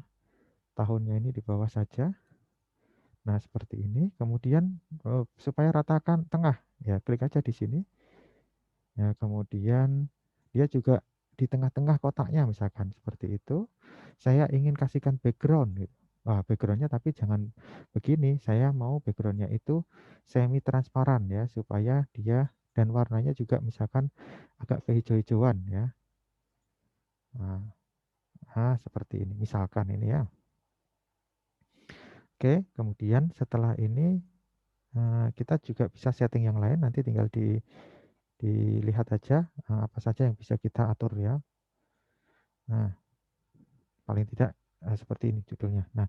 tahunnya ini di bawah saja. Nah, seperti ini. Kemudian supaya ratakan tengah, ya klik aja di sini. Ya, kemudian dia juga di tengah-tengah kotaknya misalkan seperti itu. Saya ingin kasihkan background gitu. Wah, backgroundnya tapi jangan begini. Saya mau backgroundnya itu semi transparan ya supaya dia dan warnanya juga misalkan agak kehijau-hijauan ya. Nah, seperti ini. Misalkan ini ya. Oke, kemudian setelah ini kita juga bisa setting yang lain, nanti tinggal dilihat aja apa saja yang bisa kita atur ya. Nah, paling tidak seperti ini judulnya. Nah,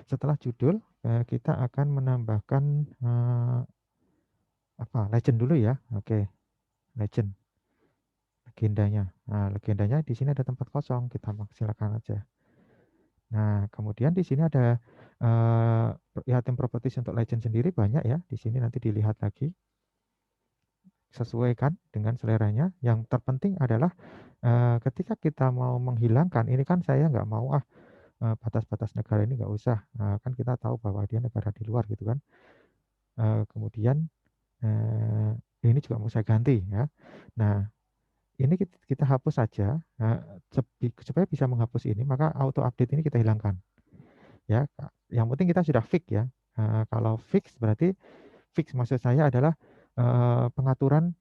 setelah judul kita akan menambahkan apa? Legend dulu ya. Oke, legend, legendanya. Nah, legendanya di sini ada tempat kosong, kita silakan aja. Nah, kemudian di sini ada item properties untuk legend sendiri banyak ya. Di sini nanti dilihat lagi. Sesuaikan dengan seleranya. Yang terpenting adalah ketika kita mau menghilangkan, ini kan saya nggak mau batas-batas negara ini nggak usah. Kan kita tahu bahwa dia negara di luar gitu kan. Kemudian ini juga mau saya ganti ya. Nah, ini kita hapus saja supaya bisa menghapus ini, maka auto update ini kita hilangkan ya. Yang penting kita sudah fix ya. Kalau fix berarti fix maksud saya adalah pengaturan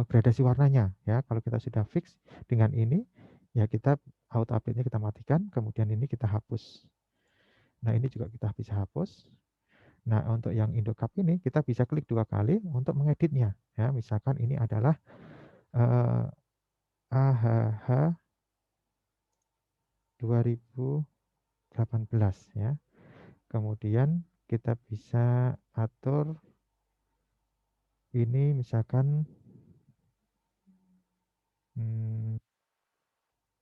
gradasi warnanya ya. Kalau kita sudah fix dengan ini ya kita auto update-nya kita matikan, kemudian ini kita hapus. Nah, ini juga kita bisa hapus. Nah, untuk yang Indocap ini kita bisa klik 2 kali untuk mengeditnya ya. Misalkan ini adalah AHH 2018 ya. Kemudian kita bisa atur ini misalkan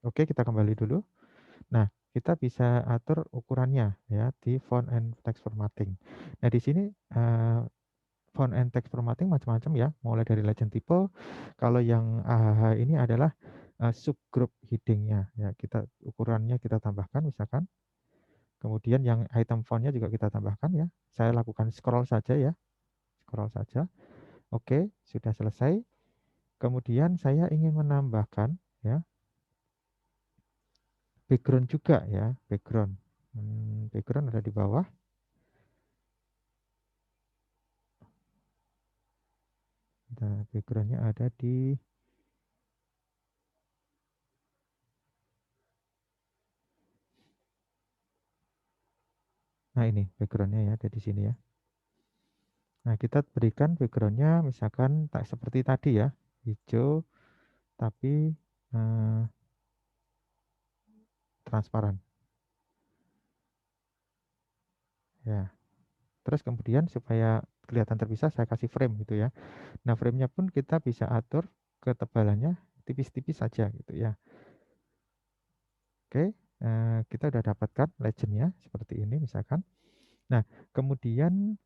oke, kita kembali dulu. Nah, kita bisa atur ukurannya ya di font and text formatting. Nah, di sini font and text formatting macam-macam ya, mulai dari legend type. Kalau yang AHH ini adalah subgroup headingnya ya, kita ukurannya kita tambahkan misalkan. Kemudian yang item fontnya juga kita tambahkan ya. Saya lakukan scroll saja ya, scroll saja. Oke, sudah selesai. Kemudian saya ingin menambahkan ya background juga ya, background. Background ada di bawah. Nah, backgroundnya ada di nah ini backgroundnya ya ada di sini ya. Nah, kita berikan backgroundnya misalkan tak seperti tadi ya, hijau tapi eh, transparan ya. Terus kemudian supaya kelihatan terpisah saya kasih frame gitu ya. Nah, framenya pun kita bisa atur ketebalannya tipis-tipis saja gitu ya. Oke, kita udah dapatkan legendnya seperti ini misalkan. Nah, kemudian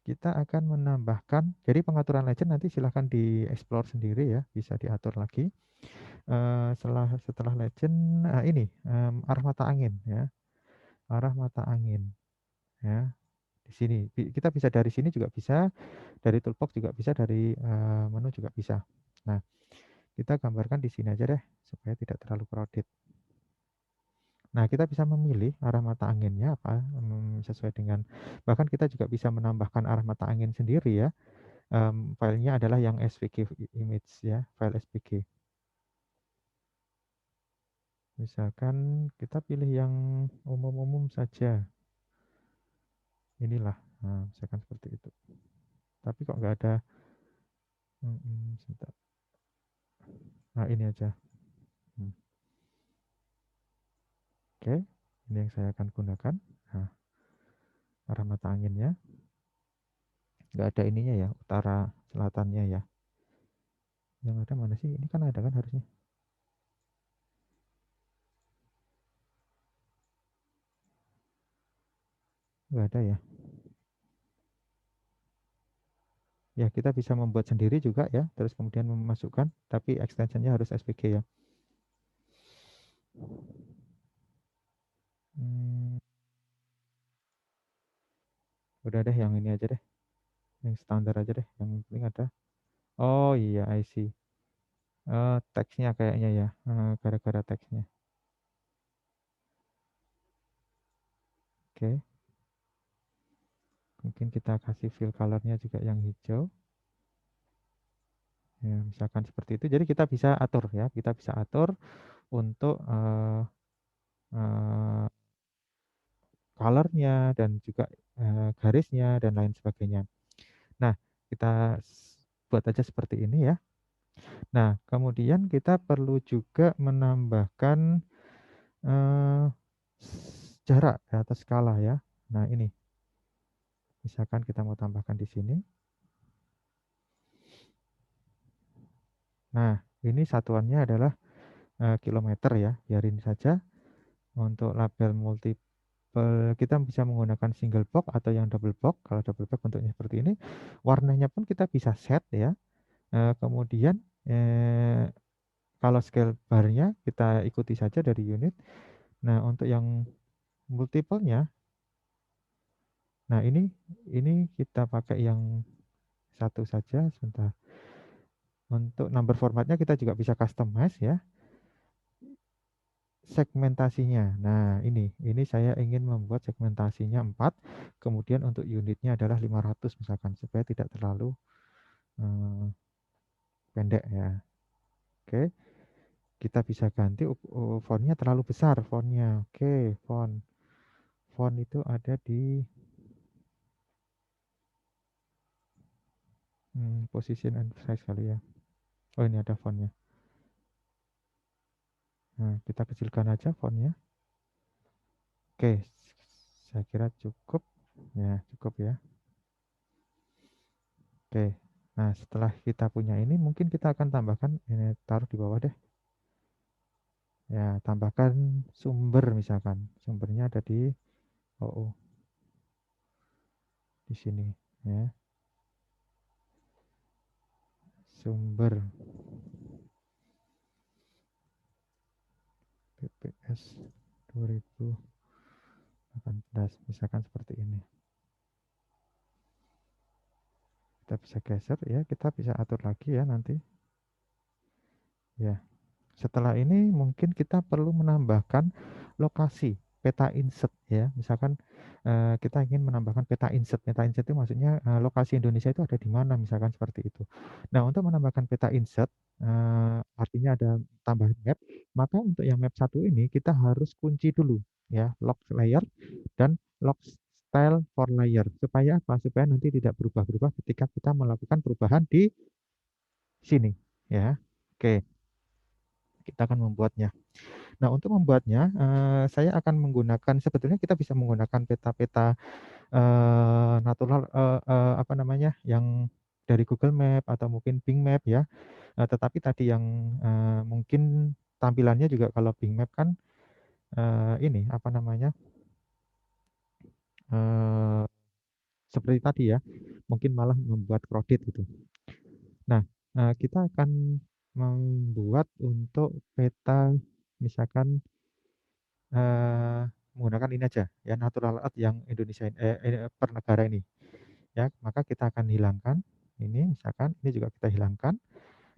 Kita akan menambahkan, jadi pengaturan legend nanti silahkan di-explore sendiri ya, bisa diatur lagi. Setelah legend, ini, arah mata angin ya, arah mata angin ya, di sini. Kita bisa dari sini juga bisa, dari toolbox juga bisa, dari menu juga bisa. Nah, kita gambarkan di sini aja deh, supaya tidak terlalu crowded. Nah, kita bisa memilih arah mata anginnya apa, sesuai dengan, bahkan kita juga bisa menambahkan arah mata angin sendiri ya. Filenya adalah yang SVG image ya, file SVG. Misalkan kita pilih yang umum-umum saja. Inilah, nah, misalkan seperti itu. Tapi kok nggak ada, sebentar. Nah, ini aja. Oke, ini yang saya akan gunakan. Nah, arah mata anginnya. Nggak ada ininya ya, utara selatannya ya. Yang ada mana sih? Ini kan ada kan harusnya. Nggak ada ya. Ya, kita bisa membuat sendiri juga ya, terus kemudian memasukkan, tapi extensionnya harus SVG ya. Hmm, udah deh, yang ini aja deh, yang standar aja deh, yang penting ada. Oh iya, I see. Teksnya kayaknya ya, gara-gara teksnya. Oke, mungkin kita kasih fill colornya juga yang hijau. Ya, misalkan seperti itu. Jadi kita bisa atur ya, kita bisa atur untuk eh, colornya dan juga garisnya dan lain sebagainya. Nah, kita buat aja seperti ini ya. Nah, kemudian kita perlu juga menambahkan eh, jarak atau skala ya. Nah, ini misalkan kita mau tambahkan di sini. Nah, ini satuannya adalah kilometer ya. Biarin saja. Untuk label multiple kita bisa menggunakan single box atau yang double box. Kalau double box bentuknya seperti ini. Warnanya pun kita bisa set ya. Kemudian kalau scale barnya kita ikuti saja dari unit. Nah, untuk yang multiple-nya, nah ini kita pakai yang satu saja sebentar. Untuk number formatnya kita juga bisa customize ya. Segmentasinya. Nah, ini saya ingin membuat segmentasinya 4, kemudian untuk unitnya adalah 500 misalkan, supaya tidak terlalu eh, pendek ya. Oke, kita bisa ganti fontnya terlalu besar fontnya. Oke, font itu ada di position and size kali ya. Oh, ini ada fontnya. Nah, kita kecilkan aja fontnya. Oke, saya kira cukup. Ya, cukup ya. Oke. Nah, setelah kita punya ini, mungkin kita akan tambahkan, ini taruh di bawah deh. Ya, tambahkan sumber misalkan. Sumbernya ada di OO. Di sini. Ya, sumber. PPS 2018. Misalkan seperti ini. Kita bisa geser ya, kita bisa atur lagi ya nanti. Ya. Setelah ini mungkin kita perlu menambahkan lokasi peta insert ya. Misalkan kita ingin menambahkan peta insert. Peta insert itu maksudnya lokasi Indonesia itu ada di mana, misalkan seperti itu. Nah, untuk menambahkan peta insert artinya ada tambah map, maka untuk yang map satu ini kita harus kunci dulu ya, lock layer dan lock style for layer. Supaya apa? Supaya nanti tidak berubah-berubah ketika kita melakukan perubahan di sini ya. Oke, kita akan membuatnya. Nah, untuk membuatnya, saya akan menggunakan, sebetulnya kita bisa menggunakan peta-peta natural, apa namanya, yang dari Google Map atau mungkin Bing Map ya. Tetapi tadi yang mungkin tampilannya juga kalau Bing Map kan ini apa namanya, seperti tadi ya, mungkin malah membuat kredit gitu. Nah, kita akan membuat untuk peta misalkan, eee, menggunakan ini aja ya, natural earth yang Indonesia per negara ini ya. Maka kita akan hilangkan ini misalkan, ini juga kita hilangkan.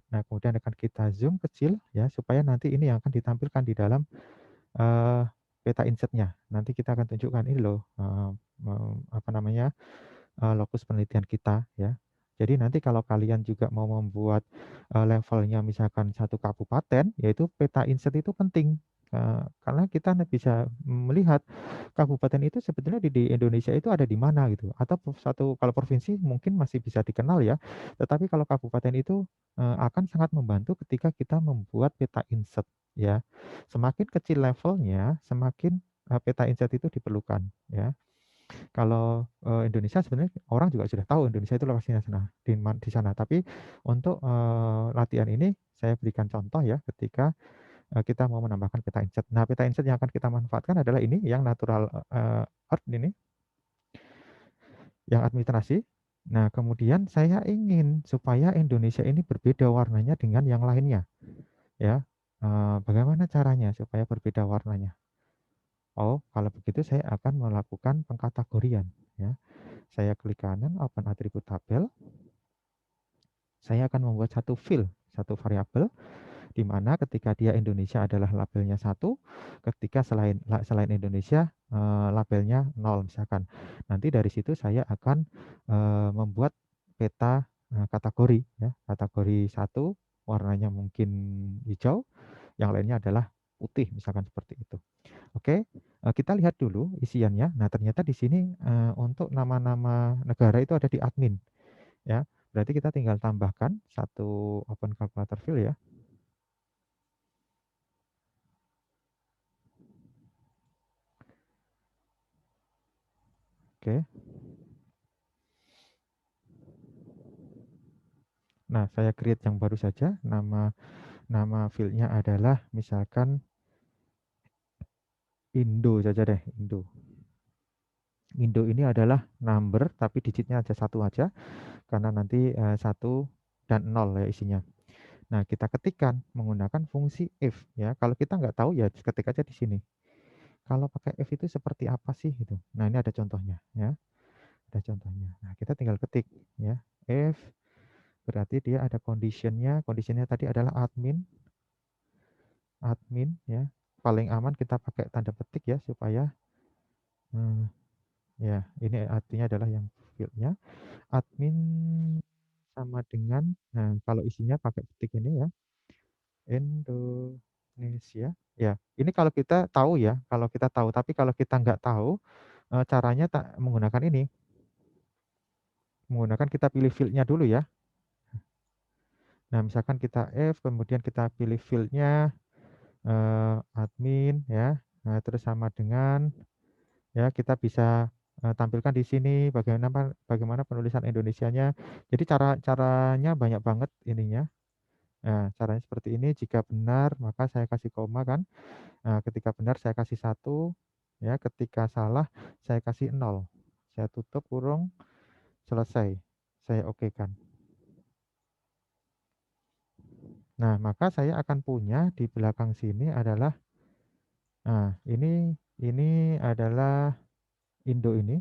Nah, kemudian akan kita zoom kecil ya, supaya nanti ini yang akan ditampilkan di dalam, eee, peta inset-nya. Nanti kita akan tunjukkan ini loh, apa namanya, lokus penelitian kita ya. Jadi nanti kalau kalian juga mau membuat, levelnya misalkan satu kabupaten, yaitu peta inset itu penting, karena kita bisa melihat kabupaten itu sebetulnya di Indonesia itu ada di mana gitu, atau kalau provinsi mungkin masih bisa dikenal ya, tetapi kalau kabupaten itu, akan sangat membantu ketika kita membuat peta inset ya. Semakin kecil levelnya, semakin, peta inset itu diperlukan ya. Kalau, Indonesia sebenarnya orang juga sudah tahu Indonesia itu lokasinya di sana. Tapi untuk, latihan ini saya berikan contoh ya ketika, kita mau menambahkan peta inset. Nah, peta inset yang akan kita manfaatkan adalah ini yang natural, earth ini, yang administrasi. Nah, kemudian saya ingin supaya Indonesia ini berbeda warnanya dengan yang lainnya ya. Bagaimana caranya supaya berbeda warnanya? Oh, kalau begitu saya akan melakukan pengkategorian ya. Saya klik kanan, open atribut tabel. Saya akan membuat satu field, satu variabel, di mana ketika dia Indonesia adalah labelnya 1, ketika selain Indonesia, labelnya 0 misalkan. Nanti dari situ saya akan, membuat peta, kategori ya. Kategori 1 warnanya mungkin hijau, yang lainnya adalah putih misalkan seperti itu. Oke, kita lihat dulu isiannya. Nah, ternyata di sini, untuk nama-nama negara itu ada di admin. Ya, berarti kita tinggal tambahkan satu open calculator field ya. Oke. Nah, saya create yang baru saja. Nama nama fieldnya adalah misalkan Indo saja deh, Indo. Indo ini adalah number tapi digitnya aja satu aja karena nanti 1 dan 0 ya isinya. Nah, kita ketikkan menggunakan fungsi if ya. Kalau kita nggak tahu ya ketik aja di sini. Kalau pakai if itu seperti apa sih gitu. Nah, ini ada contohnya ya. Ada contohnya. Nah, kita tinggal ketik ya. If berarti dia ada conditionnya. Conditionnya tadi adalah admin ya. Paling aman kita pakai tanda petik ya supaya ya ini artinya adalah yang fieldnya admin sama dengan, nah kalau isinya pakai petik ini ya, Indonesia. Ya, ini kalau kita tahu ya, kalau kita tahu. Tapi kalau kita nggak tahu, caranya tak menggunakan ini, menggunakan kita pilih fieldnya dulu ya. Nah, misalkan kita F, kemudian kita pilih fieldnya admin ya, terus sama dengan ya kita bisa, tampilkan di sini bagaimana bagaimana penulisan Indonesianya. Jadi caranya banyak banget ininya. Nah, caranya seperti ini, jika benar maka saya kasih koma kan, ketika benar saya kasih 1, ya, ketika salah saya kasih 0. Saya tutup kurung, selesai. Saya okekan. Nah, maka saya akan punya di belakang sini adalah, nah ini adalah Indo ini.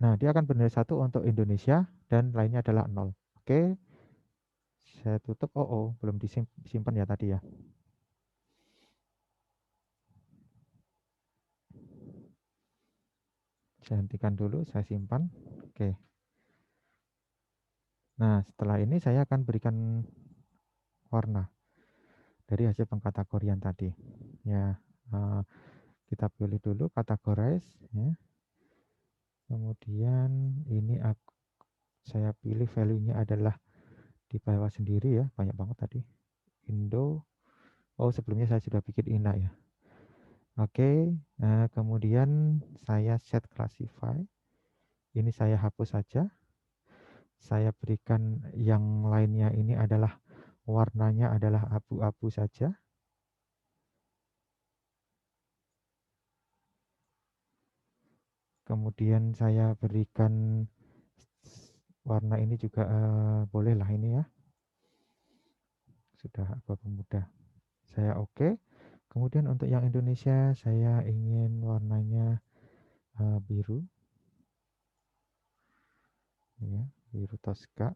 Nah, dia akan bernilai 1 untuk Indonesia dan lainnya adalah 0. Oke, saya tutup. Oh, belum disimpan ya tadi ya. Saya hentikan dulu, saya simpan. Oke. Nah, setelah ini saya akan berikan warna dari hasil pengkategorian tadi. Ya, kita pilih dulu categorize ya. Kemudian ini saya pilih value-nya adalah di bawah sendiri ya, banyak banget tadi. Indo. Oh, sebelumnya saya sudah bikin INA ya. Oke, kemudian saya set classify. Ini saya hapus saja. Saya berikan yang lainnya ini adalah warnanya adalah abu-abu saja. Kemudian saya berikan warna ini juga bolehlah ini ya. Sudah abu-abu muda. Saya oke. Kemudian untuk yang Indonesia saya ingin warnanya biru. Ya, biru Tosca.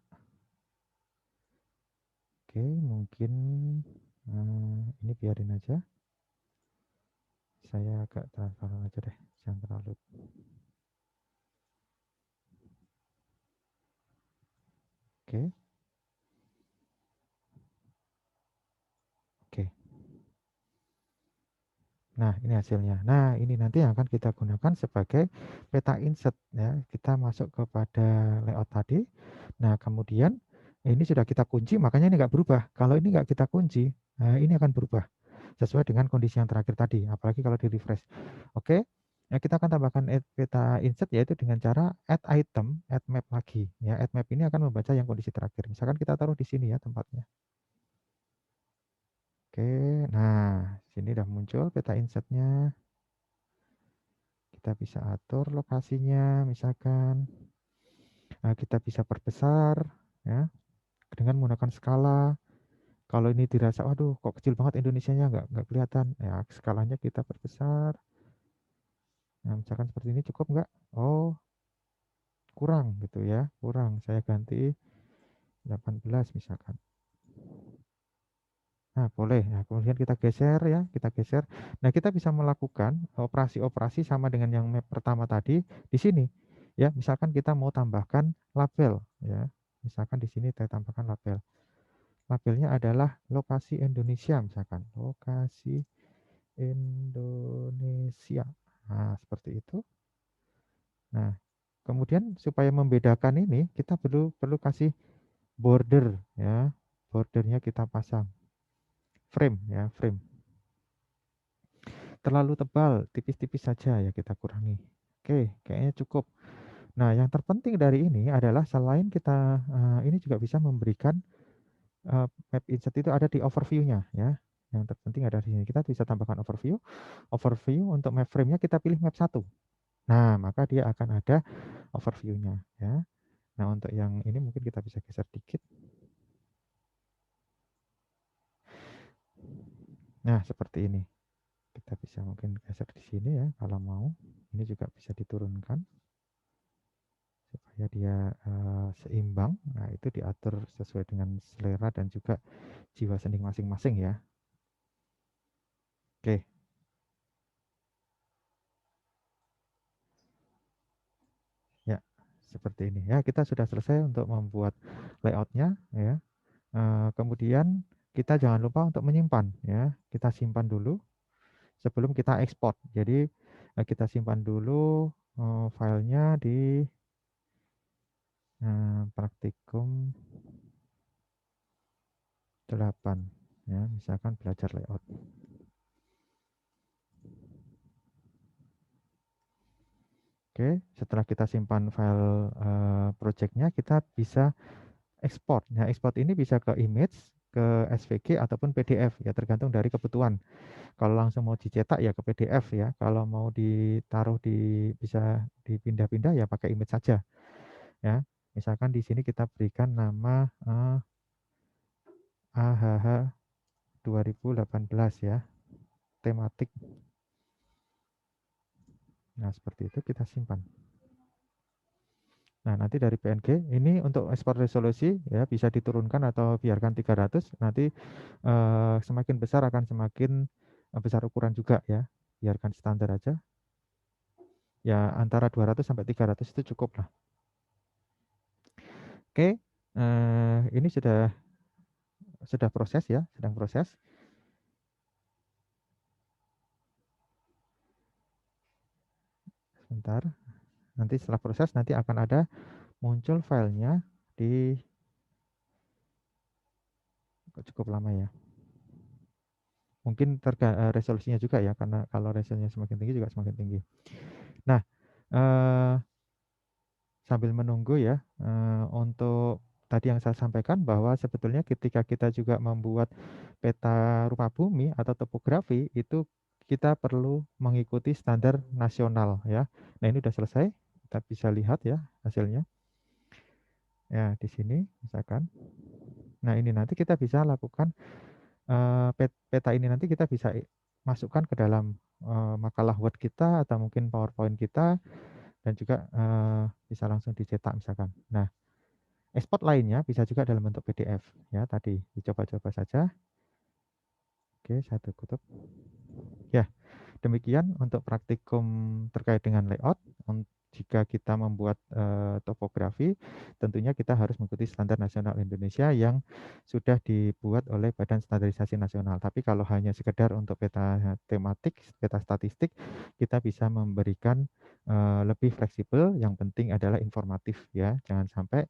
Oke, mungkin ini biarin aja. Saya agak transparan aja deh, jangan terlalu. Oke, oke. Nah, ini hasilnya. Nah, ini nanti yang akan kita gunakan sebagai peta insert ya. Kita masuk kepada layout tadi. Nah, kemudian ini sudah kita kunci, makanya ini nggak berubah. Kalau ini nggak kita kunci, nah ini akan berubah sesuai dengan kondisi yang terakhir tadi. Apalagi kalau di refresh. Oke, ya kita akan tambahkan peta insert yaitu dengan cara add item, add map lagi. Ya, add map ini akan membaca yang kondisi terakhir. Misalkan kita taruh di sini ya tempatnya. Oke, nah sini udah muncul peta insertnya. Kita bisa atur lokasinya, misalkan kita bisa perbesar ya dengan menggunakan skala. Kalau ini dirasa, waduh, kok kecil banget Indonesianya nggak kelihatan, ya skalanya kita perbesar. Nah, misalkan seperti ini cukup nggak? Oh, kurang gitu ya, kurang. Saya ganti 18 misalkan. Nah, boleh. Nah, kemudian kita geser ya, kita geser. Nah, kita bisa melakukan operasi-operasi sama dengan yang map pertama tadi di sini. Ya, misalkan kita mau tambahkan label ya. Misalkan di sini saya tambahkan label. Labelnya adalah lokasi Indonesia misalkan. Lokasi Indonesia. Nah, seperti itu. Nah, kemudian supaya membedakan ini kita perlu kasih border ya. Bordernya kita pasang. Frame ya, frame. Terlalu tebal, tipis-tipis saja ya kita kurangi. Oke, kayaknya cukup. Nah, yang terpenting dari ini adalah selain kita ini juga bisa memberikan map insert itu ada di overview-nya ya. Yang terpenting ada di sini. Kita bisa tambahkan overview. Overview untuk map frame-nya kita pilih map 1. Nah, maka dia akan ada overview-nya ya. Nah, untuk yang ini mungkin kita bisa geser dikit. Nah, seperti ini. Kita bisa mungkin geser di sini ya kalau mau. Ini juga bisa diturunkan supaya dia seimbang. Nah, itu diatur sesuai dengan selera dan juga jiwa seni masing-masing ya. Oke. Ya, seperti ini ya. Kita sudah selesai untuk membuat layoutnya ya. Kemudian kita jangan lupa untuk menyimpan ya. Kita simpan dulu sebelum kita ekspor. Jadi kita simpan dulu filenya di praktikum 8 ya, misalkan belajar layout. Oke, setelah kita simpan file projectnya, kita bisa ekspor. Nah, ekspor ini bisa ke image, ke SVG ataupun PDF ya, tergantung dari kebutuhan. Kalau langsung mau dicetak ya ke PDF ya. Kalau mau ditaruh bisa dipindah-pindah ya pakai image saja ya. Misalkan di sini kita berikan nama AHH 2018 ya, tematik. Nah, seperti itu kita simpan. Nah, nanti dari PNG ini untuk ekspor resolusi ya bisa diturunkan atau biarkan 300. Nanti semakin besar akan semakin besar ukuran juga ya. Biarkan standar aja. Ya antara 200 sampai 300 itu cukup lah. Oke, ini sudah proses ya, sedang proses. Sebentar. Nanti setelah proses nanti akan ada muncul filenya di cukup lama ya. Mungkin resolusinya juga ya, karena kalau resolusinya semakin tinggi juga semakin tinggi. Nah, sambil menunggu ya, untuk tadi yang saya sampaikan bahwa sebetulnya ketika kita juga membuat peta rupa bumi atau topografi itu kita perlu mengikuti standar nasional ya. Nah, ini udah selesai, kita bisa lihat ya hasilnya. Ya, di sini misalkan. Nah, ini nanti kita bisa lakukan peta ini nanti kita bisa masukkan ke dalam makalah Word kita atau mungkin PowerPoint kita dan juga bisa langsung dicetak misalkan. Nah, export lainnya bisa juga dalam bentuk PDF ya tadi dicoba-coba saja. Oke, saya tutup. Ya, demikian untuk praktikum terkait dengan layout. Jika kita membuat topografi, tentunya kita harus mengikuti standar nasional Indonesia yang sudah dibuat oleh Badan Standarisasi Nasional. Tapi kalau hanya sekedar untuk peta tematik, peta statistik, kita bisa memberikan lebih fleksibel. Yang penting adalah informatif ya. Jangan sampai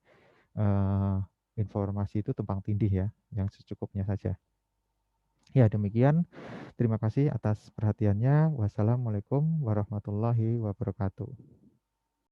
informasi itu tumpang tindih ya, yang secukupnya saja. Ya, demikian. Terima kasih atas perhatiannya. Wassalamualaikum warahmatullahi wabarakatuh.